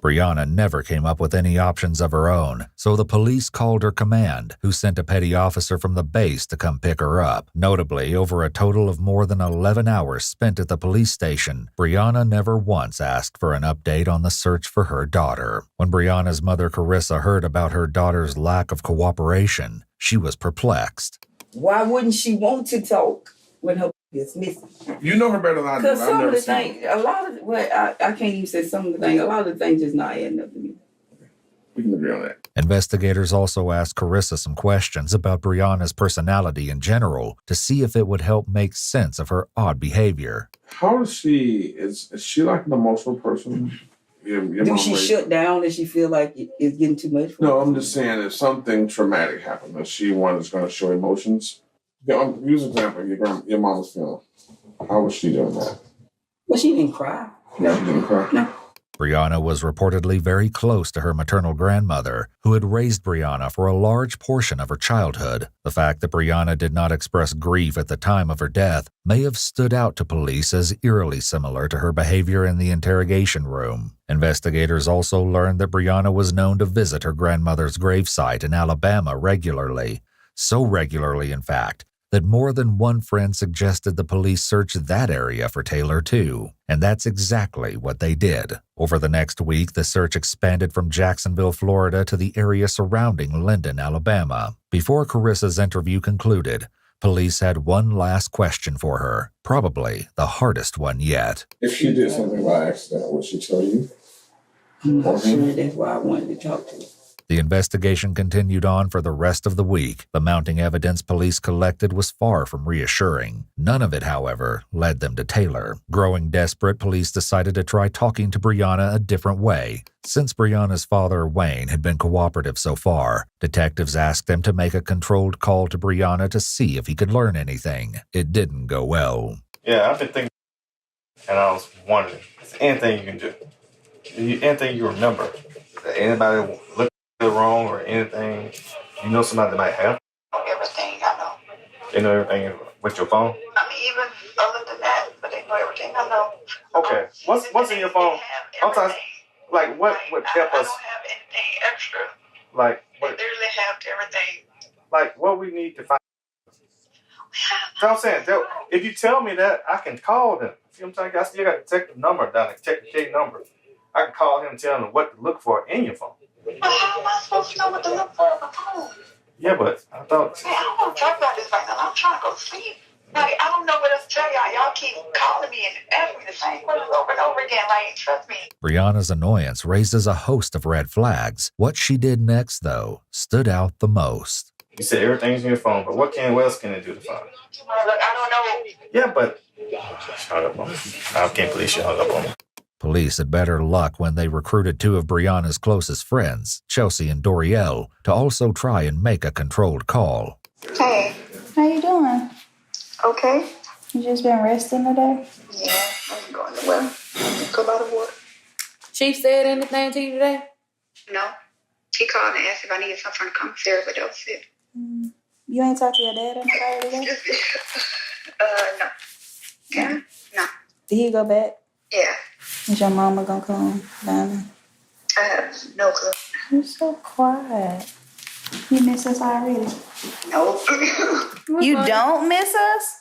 Brianna never came up with any options of her own, so the police called her command, who sent a petty officer from the base to come pick her up. Notably, over a total of more than 11 hours spent at the police station, Brianna never once asked for an update on the search for her daughter. When Brianna's mother Carissa heard about her daughter's lack of cooperation, she was perplexed. Why wouldn't she want to talk when her is missing? You know her better than I do. Because some of the things, a lot of, well, I can't even say some of the things, a lot of the things just not adding up to me. We can agree on that. Investigators also asked Carissa some questions about Brianna's personality in general to see if it would help make sense of her odd behavior. How is she? Is she like an emotional person? Do she shut down if she feel like it's getting too much for her? No, I'm just saying if something traumatic happened, is she one that's going to show emotions? Use an example of your mama's funeral. How was she doing that? Well, she didn't cry. No, she didn't cry? No. Brianna was reportedly very close to her maternal grandmother, who had raised Brianna for a large portion of her childhood. The fact that Brianna did not express grief at the time of her death may have stood out to police as eerily similar to her behavior in the interrogation room. Investigators also learned that Brianna was known to visit her grandmother's gravesite in Alabama regularly. So regularly, in fact, that more than one friend suggested the police search that area for Taylor too. And that's exactly what they did. Over the next week, the search expanded from Jacksonville, Florida to the area surrounding Linden, Alabama. Before Carissa's interview concluded, police had one last question for her, probably the hardest one yet. If she did something by accident, would she tell you? I'm not sure. That's why I wanted to talk to her. The investigation continued on for the rest of the week. The mounting evidence police collected was far from reassuring. None of it, however, led them to Taylor. Growing desperate, police decided to try talking to Brianna a different way. Since Brianna's father, Wayne, had been cooperative so far, detectives asked him to make a controlled call to Brianna to see if he could learn anything. It didn't go well. Yeah, I've been thinking, and I was wondering, is there anything you can do? Anything you remember? That anybody look wrong or anything? You know somebody that might have? Everything I know. They know everything with your phone? I mean, even other than that, but they know everything I know. Okay. What's in your phone? Sometimes, like, what would help us? I don't have anything extra. Like, They literally have everything. like what we need to find. So I'm saying, if you tell me that, I can call them. See what I'm saying? I still got to check the number down, check the K number. I can call him and tell him what to look for in your phone. But how am I supposed to know what to look for on my phone? Yeah, but I thought. Hey, I don't want to talk about this right now. I'm trying to go to sleep. Like, I don't know what else to tell y'all. Y'all keep calling me and asking me the same questions over and over again. Like, trust me. Brianna's annoyance raises a host of red flags. What she did next, though, stood out the most. You said everything's in your phone, but what else can it do to find? Look, I don't know. Yeah, but she hung up on me. I can't believe she hung up on me. Police had better luck when they recruited two of Brianna's closest friends, Chelsea and Dorielle, to also try and make a controlled call. Hey. How you doing? Okay. You just been resting today? Yeah, I'm going to well. Go by the water. Chief said anything to you today? No. He called and asked if I needed something from the commissary, but that was it. You ain't talked to your dad or nobody today? No. Yeah? No. Did he go back? Yeah. Is your mama gonna come down there? I have no clue. You're so quiet. You miss us already? No. You don't miss us?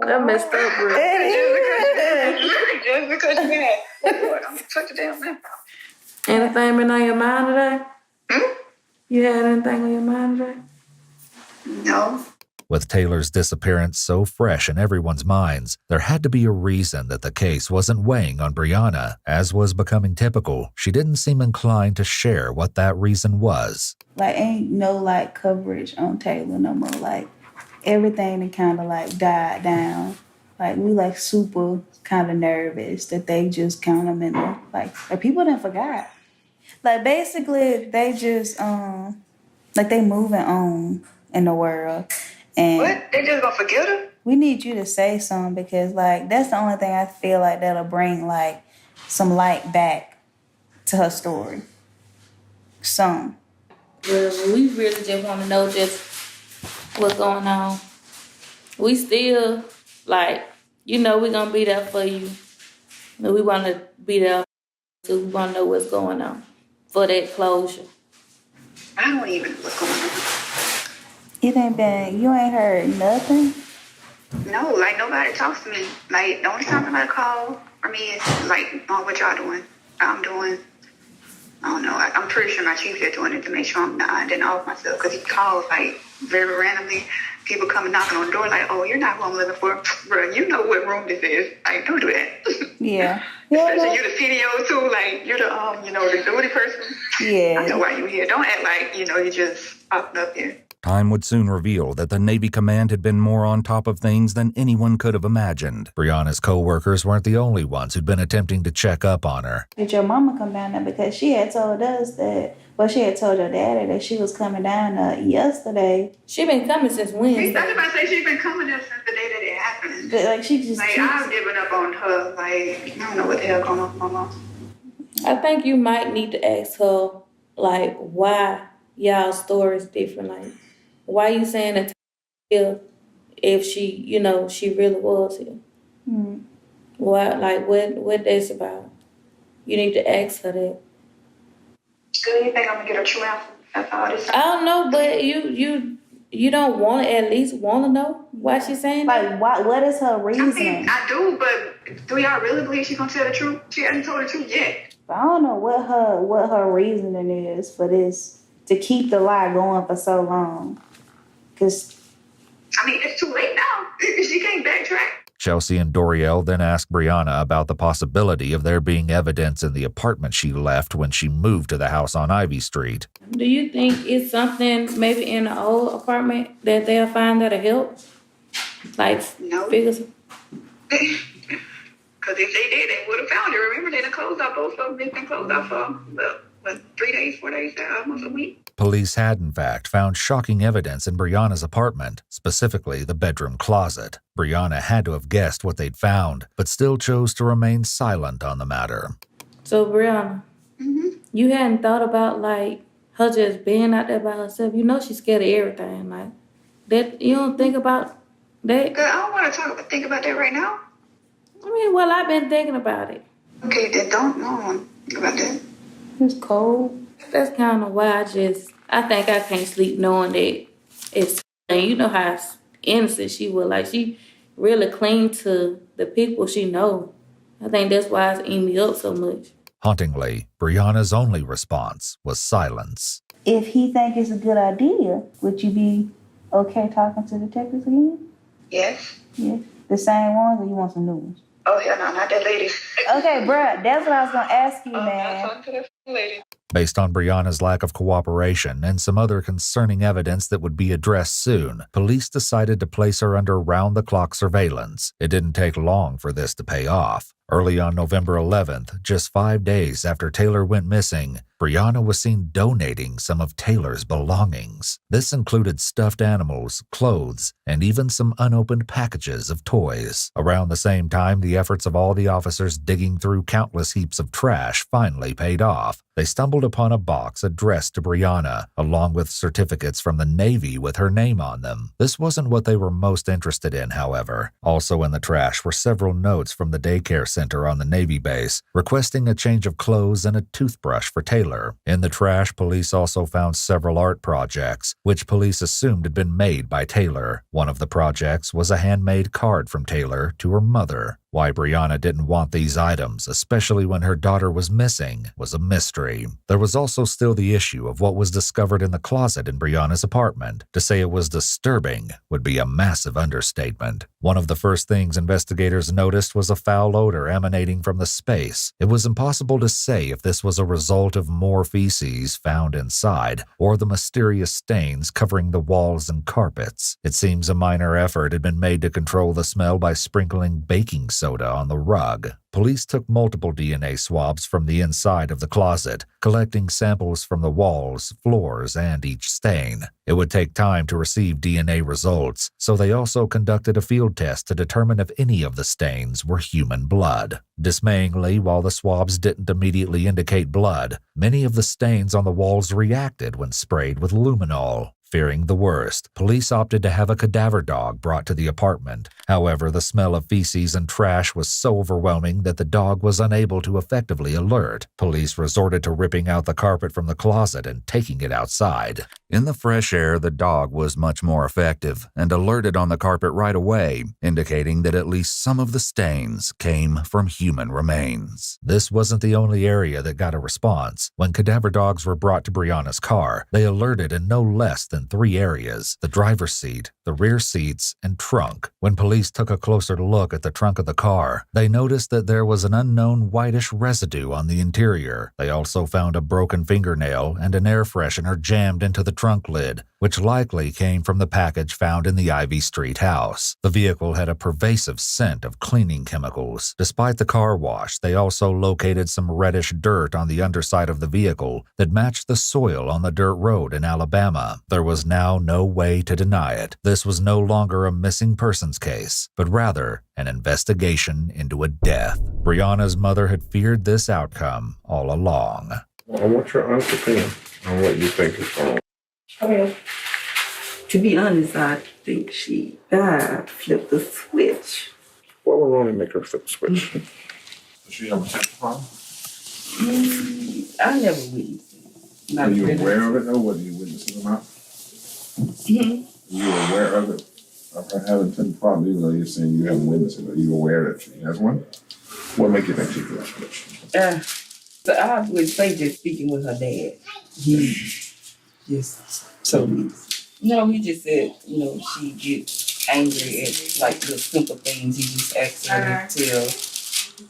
That messed up, bro. Just because you mad. Lord, I'm gonna touch it down now. Anything been on your mind today? You had anything on your mind today? No. With Taylor's disappearance so fresh in everyone's minds, there had to be a reason that the case wasn't weighing on Brianna. As was becoming typical, she didn't seem inclined to share what that reason was. Like, ain't no, like, coverage on Taylor no more. Like, everything that kind of, like, died down. Like, we, like, super kind of nervous that they just count them in the, like people didn't forgot. Like, basically, they just, like, they moving on in the world. And what? They just gonna forget her? We need you to say something because, like, that's the only thing I feel like that'll bring, like, some light back to her story. Some. Well, we really just want to know just what's going on. We still, like, you know, we're going to be there for you. And we want to be there, so we want to know what's going on for that closure. I don't even know what's going on. You ain't heard nothing? No, like nobody talks to me. Like the only time somebody call for me is like, oh, what y'all doing? I'm doing. I don't know. I'm pretty sure my chief is doing it to make sure I'm not getting off myself because he calls like very randomly. People coming knocking on the door like, oh, you're not who I'm looking for, bro. You know what room this is. Like, don't do that. Yeah. Especially you the CDO too. Like you're the the duty person. Yeah. I know why you here. Don't act like you just popped up here. Time would soon reveal that the Navy command had been more on top of things than anyone could have imagined. Brianna's co-workers weren't the only ones who'd been attempting to check up on her. Did your mama come down there? Because she had told us that, she had told your daddy that she was coming down there yesterday. She been coming since Wednesday. I was about to say she's been coming there since the day that it happened. But like she just I've given up on her. Like I don't know what the hell going on with my mom. I think you might need to ask her like why y'all's story is different. Like why you saying that here if she she really was here? What that's about? You need to ask her that. Do you think I'm gonna get a true answer after all this? I don't know, but you don't want to at least want to know why she's saying that? What is her reason? I mean, I do, but do y'all really believe she's gonna tell the truth? She hasn't told the truth yet. I don't know what her reasoning is for this, to keep the lie going for so long. Because I mean, it's too late now. She can't backtrack. Chelsea and Doriel then asked Brianna about the possibility of there being evidence in the apartment she left when she moved to the house on Ivy Street. Do you think it's something maybe in the old apartment that they'll find that'll help? Like, no. Figures? Because if they did, they would have found it. Remember, they done closed out both of them. They've been closed out for 3 days, 4 days, almost a week. Police had, in fact, found shocking evidence in Brianna's apartment, specifically the bedroom closet. Brianna had to have guessed what they'd found, but still chose to remain silent on the matter. So, Brianna, you hadn't thought about, like, her just being out there by herself? You know she's scared of everything, like, that. You don't think about that? Girl, I don't want to think about that right now. I mean, well, I've been thinking about it. Okay, then don't think about that. It's cold. That's kind of why I think I can't sleep knowing that it's, and you know how innocent she was. Like, she really cling to the people she know. I think that's why it's eating me up so much. Hauntingly, Brianna's only response was silence. If he think it's a good idea, would you be okay talking to detectives again? Yes. Yes. The same ones, or you want some new ones? Oh, hell no, not that lady. Okay, bruh, that's what I was going to ask you, man. I'm not talking to that lady. Based on Brianna's lack of cooperation and some other concerning evidence that would be addressed soon, police decided to place her under round-the-clock surveillance. It didn't take long for this to pay off. Early on November 11th, just 5 days after Taylor went missing, Brianna was seen donating some of Taylor's belongings. This included stuffed animals, clothes, and even some unopened packages of toys. Around the same time, the efforts of all the officers digging through countless heaps of trash finally paid off. They stumbled upon a box addressed to Brianna, along with certificates from the Navy with her name on them. This wasn't what they were most interested in, however. Also in the trash were several notes from the daycare center on the Navy base, requesting a change of clothes and a toothbrush for Taylor. In the trash, police also found several art projects, which police assumed had been made by Taylor. One of the projects was a handmade card from Taylor to her mother. Why Brianna didn't want these items, especially when her daughter was missing, was a mystery. There was also still the issue of what was discovered in the closet in Brianna's apartment. To say it was disturbing would be a massive understatement. One of the first things investigators noticed was a foul odor emanating from the space. It was impossible to say if this was a result of more feces found inside or the mysterious stains covering the walls and carpets. It seems a minor effort had been made to control the smell by sprinkling baking soda on the rug. Police took multiple DNA swabs from the inside of the closet, collecting samples from the walls, floors, and each stain. It would take time to receive DNA results, so they also conducted a field test to determine if any of the stains were human blood. Dismayingly, while the swabs didn't immediately indicate blood, many of the stains on the walls reacted when sprayed with luminol. Fearing the worst, police opted to have a cadaver dog brought to the apartment. However, the smell of feces and trash was so overwhelming that the dog was unable to effectively alert. Police resorted to ripping out the carpet from the closet and taking it outside. In the fresh air, the dog was much more effective and alerted on the carpet right away, indicating that at least some of the stains came from human remains. This wasn't the only area that got a response. When cadaver dogs were brought to Brianna's car, they alerted in no less than 3 areas: the driver's seat, the rear seats, and trunk. When police took a closer look at the trunk of the car, they noticed that there was an unknown whitish residue on the interior. They also found a broken fingernail and an air freshener jammed into the trunk lid, which likely came from the package found in the Ivy Street house. The vehicle had a pervasive scent of cleaning chemicals. Despite the car wash, they also located some reddish dirt on the underside of the vehicle that matched the soil on the dirt road in Alabama. There was now no way to deny it. This was no longer a missing persons case, but rather an investigation into a death. Brianna's mother had feared this outcome all along. I want your honest opinion on what you think is wrong. Okay. To be honest, I think she flipped the switch. What would wrong to make her flip the switch? Did she ever testify? I never witnessed it. Are you aware of it though, whether you witnessed it or not? Are you aware of it? Of her having testified, even though you're saying you haven't witnessed it, are you aware that she has one? What makes you think she flipped the switch? So I would say just speaking with her dad. He just told me. No, he just said, she gets angry at like the simple things. He just asked her to tell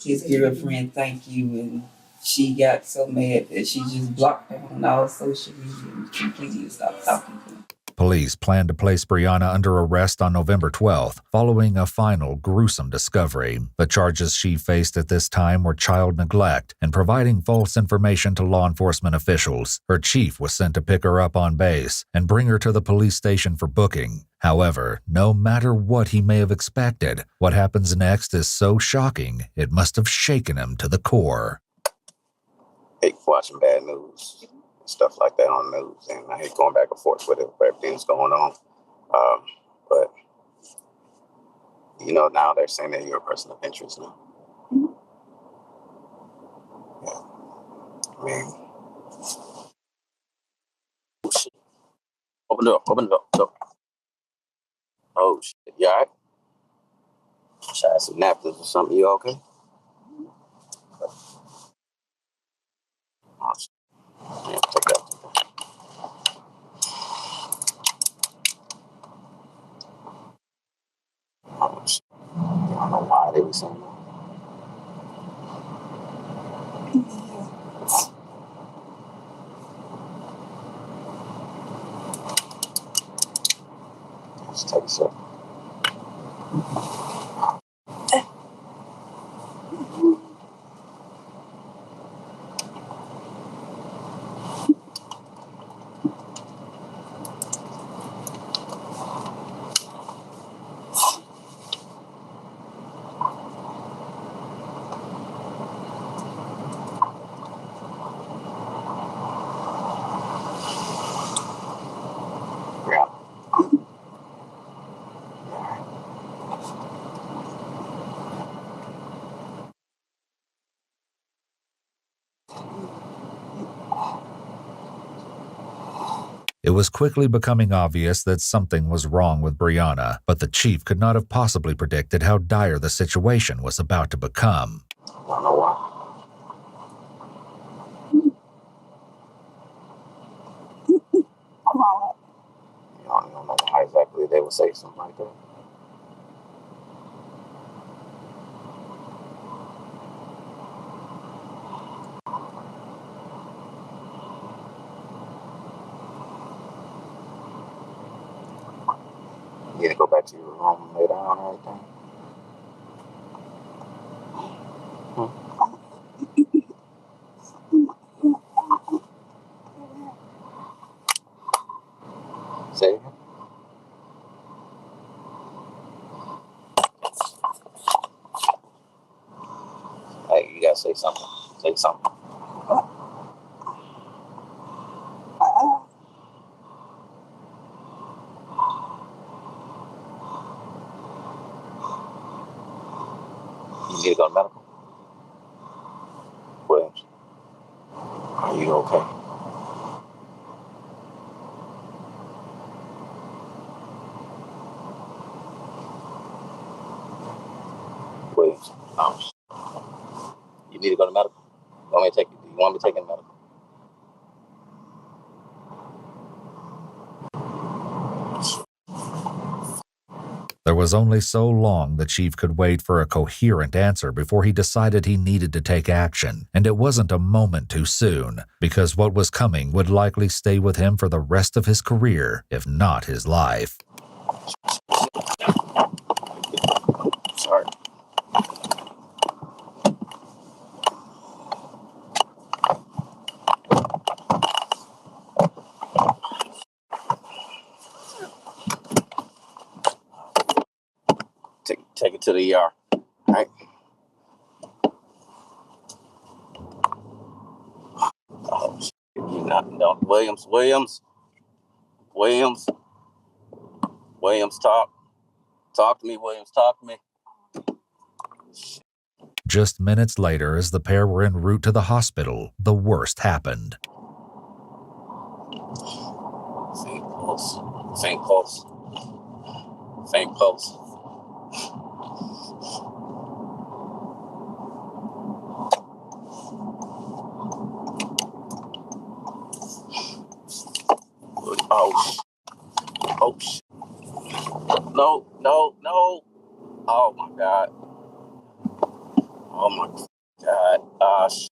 his girlfriend thank you, and she got so mad that she just blocked him on all social media and completely stopped talking to him. Police planned to place Brianna under arrest on November 12th, following a final gruesome discovery. The charges she faced at this time were child neglect and providing false information to law enforcement officials. Her chief was sent to pick her up on base and bring her to the police station for booking. However, no matter what he may have expected, what happens next is so shocking it must have shaken him to the core. I hate watching bad news. Stuff like that on the news, and I hate going back and forth with it, where everything's going on. But now they're saying that you're a person of interest now. Yeah. I mean, oh shit! Open the door. Oh shit! You alright? Should I have some napkins or something? You okay? Oh shit! Yeah, take that. Oh shit! I don't know why they were saying that. Just take a sip. It was quickly becoming obvious that something was wrong with Brianna, but the chief could not have possibly predicted how dire the situation was about to become. I don't know why. I don't know why exactly they would say something like that. You need to go back to your room and lay down and everything. Say it again. Hey, you gotta say something. Say something. You need to go to medical? Williams, are you okay? Williams, you need to go to medical? Do you want me to take you to medical? There was only so long the chief could wait for a coherent answer before he decided he needed to take action, and it wasn't a moment too soon, because what was coming would likely stay with him for the rest of his career, if not his life. Sorry. Take it to the ER. All right. Oh, shit. You're not, no. Williams, talk. Talk to me, Williams, talk to me. Just minutes later, as the pair were en route to the hospital, the worst happened. Faint pulse. Oh, shit. No. Oh, my God. Oh, my God. Shit.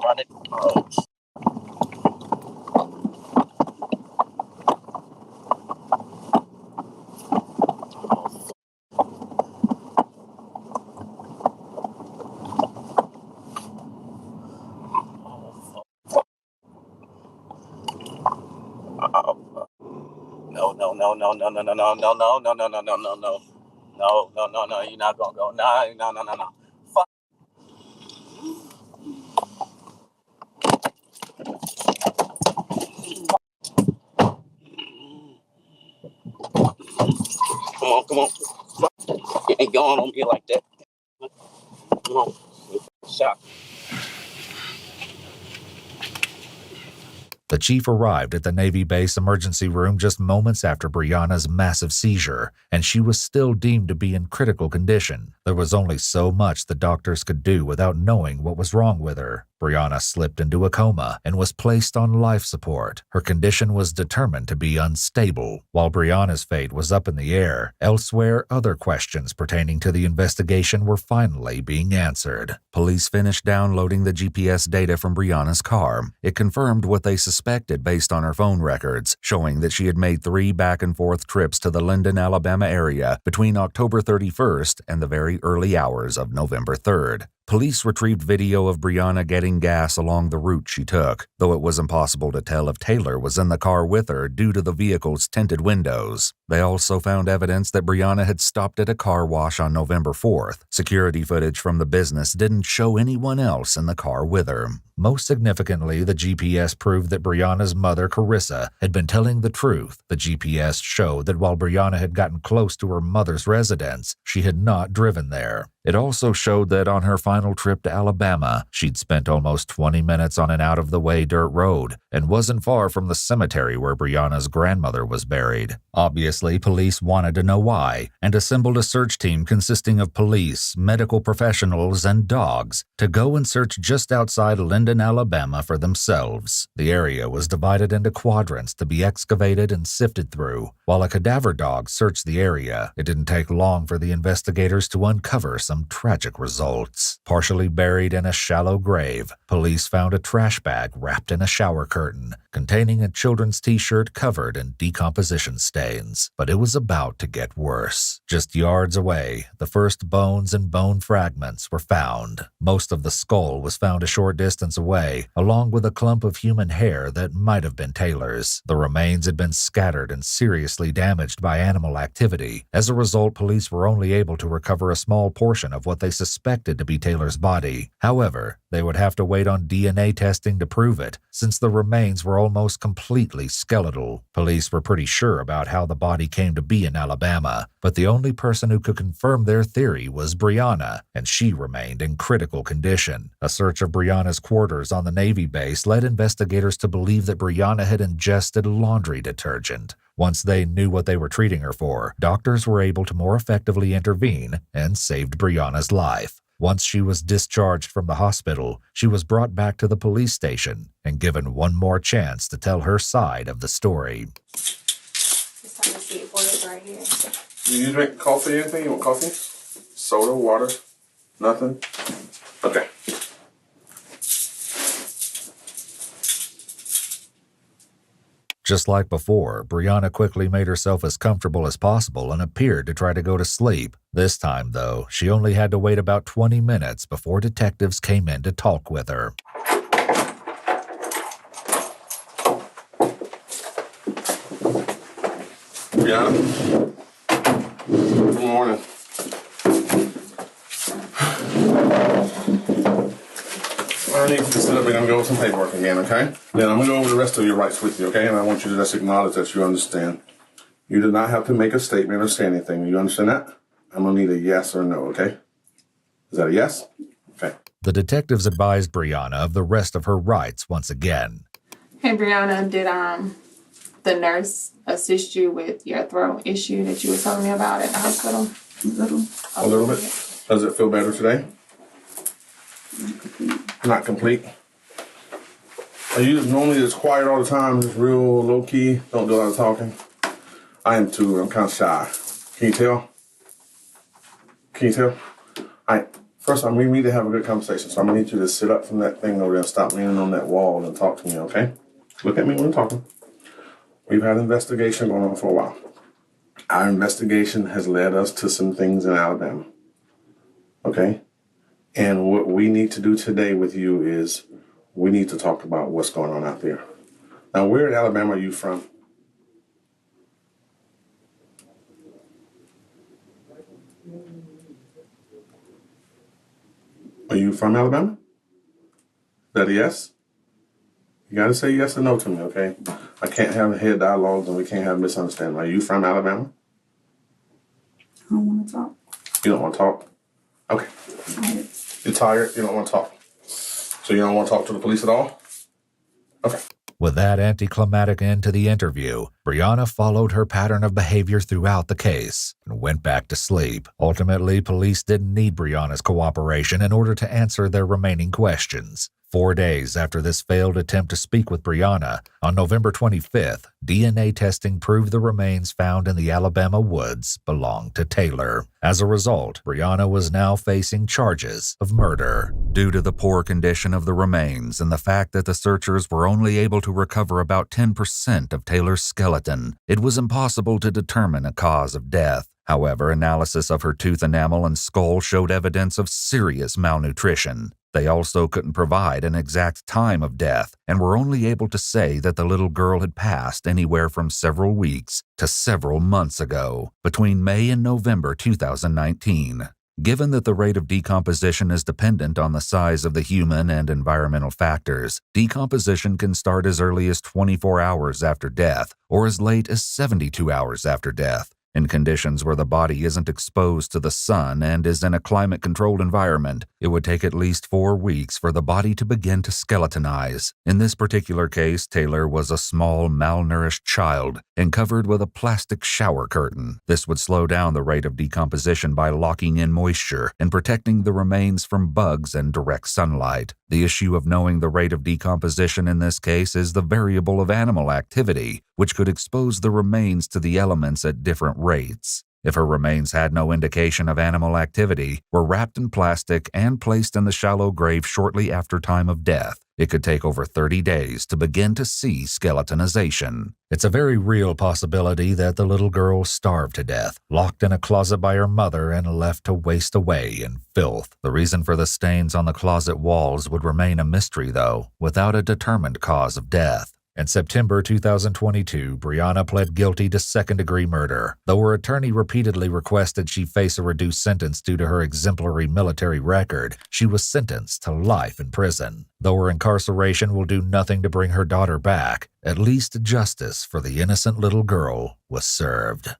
Run it. Oh, shit. No, you're not gonna go. No. Fuck. Come on. You ain't going on me like that. Come on. Shot. The chief arrived at the Navy base emergency room just moments after Brianna's massive seizure, and she was still deemed to be in critical condition. There was only so much the doctors could do without knowing what was wrong with her. Brianna slipped into a coma and was placed on life support. Her condition was determined to be unstable. While Brianna's fate was up in the air, elsewhere other questions pertaining to the investigation were finally being answered. Police finished downloading the GPS data from Brianna's car. It confirmed what they suspected based on her phone records, showing that she had made 3 back-and-forth trips to the Linden, Alabama area between October 31st and the very early hours of November 3rd. Police retrieved video of Brianna getting gas along the route she took, though it was impossible to tell if Taylor was in the car with her due to the vehicle's tinted windows. They also found evidence that Brianna had stopped at a car wash on November 4th. Security footage from the business didn't show anyone else in the car with her. Most significantly, the GPS proved that Brianna's mother, Carissa, had been telling the truth. The GPS showed that while Brianna had gotten close to her mother's residence, she had not driven there. It also showed that on her final trip to Alabama, she'd spent almost 20 minutes on an out-of-the-way dirt road and wasn't far from the cemetery where Brianna's grandmother was buried. Obviously, police wanted to know why and assembled a search team consisting of police, medical professionals, and dogs to go and search just outside Linden, Alabama for themselves. The area was divided into quadrants to be excavated and sifted through. While a cadaver dog searched the area, it didn't take long for the investigators to uncover some tragic results. Partially buried in a shallow grave, police found a trash bag wrapped in a shower curtain containing a children's t-shirt covered in decomposition stains. But it was about to get worse. Just yards away, the first bones and bone fragments were found. Most of the skull was found a short distance away, along with a clump of human hair that might have been Taylor's. The remains had been scattered and seriously damaged by animal activity. As a result, police were only able to recover a small portion portion of what they suspected to be Taylor's body. However, they would have to wait on DNA testing to prove it, since the remains were almost completely skeletal. Police were pretty sure about how the body came to be in Alabama, but the only person who could confirm their theory was Brianna, and she remained in critical condition. A search of Brianna's quarters on the Navy base led investigators to believe that Brianna had ingested laundry detergent. Once they knew what they were treating her for, doctors were able to more effectively intervene and saved Brianna's life. Once she was discharged from the hospital, she was brought back to the police station and given one more chance to tell her side of the story. Just have a seat for it right here. Do you drink coffee or anything? You want coffee? Soda, water? Nothing? Okay. Just like before, Brianna quickly made herself as comfortable as possible and appeared to try to go to sleep. This time, though, she only had to wait about 20 minutes before detectives came in to talk with her. Brianna? Good morning. I need you to sit up and I'm going to go over some paperwork again, okay? Then I'm going to go over the rest of your rights with you, okay? And I want you to just acknowledge that you understand. You do not have to make a statement or say anything. You understand that? I'm going to need a yes or no, okay? Is that a yes? Okay. The detectives advised Brianna of the rest of her rights once again. Hey, Brianna, did the nurse assist you with your throat issue that you were telling me about at the hospital? A little bit. Does it feel better today? Not complete. Are you normally just quiet all the time, just real low key, don't do a lot of talking? I am too. I'm kind of shy. Can you tell? Can you tell? First, we need to have a good conversation, so I'm gonna need you to sit up from that thing over there and stop leaning on that wall and talk to me, okay? Look at me when I'm talking. We've had an investigation going on for a while. Our investigation has led us to some things in Alabama, okay? And what we need to do today with you is we need to talk about what's going on out there. Now, where in Alabama are you from? Are you from Alabama? Is that a yes? You got to say yes or no to me, okay? I can't have head dialogues and we can't have misunderstanding. Are you from Alabama? I don't want to talk. You don't want to talk? Okay. You're tired? You don't want to talk? So you don't want to talk to the police at all? Okay. With that anticlimactic end to the interview, Brianna followed her pattern of behavior throughout the case and went back to sleep. Ultimately, police didn't need Brianna's cooperation in order to answer their remaining questions. 4 days after this failed attempt to speak with Brianna, on November 25th, DNA testing proved the remains found in the Alabama woods belonged to Taylor. As a result, Brianna was now facing charges of murder. Due to the poor condition of the remains and the fact that the searchers were only able to recover about 10% of Taylor's skeleton, it was impossible to determine a cause of death. However, analysis of her tooth enamel and skull showed evidence of serious malnutrition. They also couldn't provide an exact time of death and were only able to say that the little girl had passed anywhere from several weeks to several months ago, between May and November 2019. Given that the rate of decomposition is dependent on the size of the human and environmental factors, decomposition can start as early as 24 hours after death or as late as 72 hours after death. In conditions where the body isn't exposed to the sun and is in a climate-controlled environment, it would take at least 4 weeks for the body to begin to skeletonize. In this particular case, Taylor was a small, malnourished child and covered with a plastic shower curtain. This would slow down the rate of decomposition by locking in moisture and protecting the remains from bugs and direct sunlight. The issue of knowing the rate of decomposition in this case is the variable of animal activity, which could expose the remains to the elements at different rates. If her remains had no indication of animal activity, were wrapped in plastic and placed in the shallow grave shortly after time of death, it could take over 30 days to begin to see skeletonization. It's a very real possibility that the little girl starved to death, locked in a closet by her mother and left to waste away in filth. The reason for the stains on the closet walls would remain a mystery, though, without a determined cause of death. In September 2022, Brianna pled guilty to second-degree murder. Though her attorney repeatedly requested she face a reduced sentence due to her exemplary military record, she was sentenced to life in prison. Though her incarceration will do nothing to bring her daughter back, at least justice for the innocent little girl was served.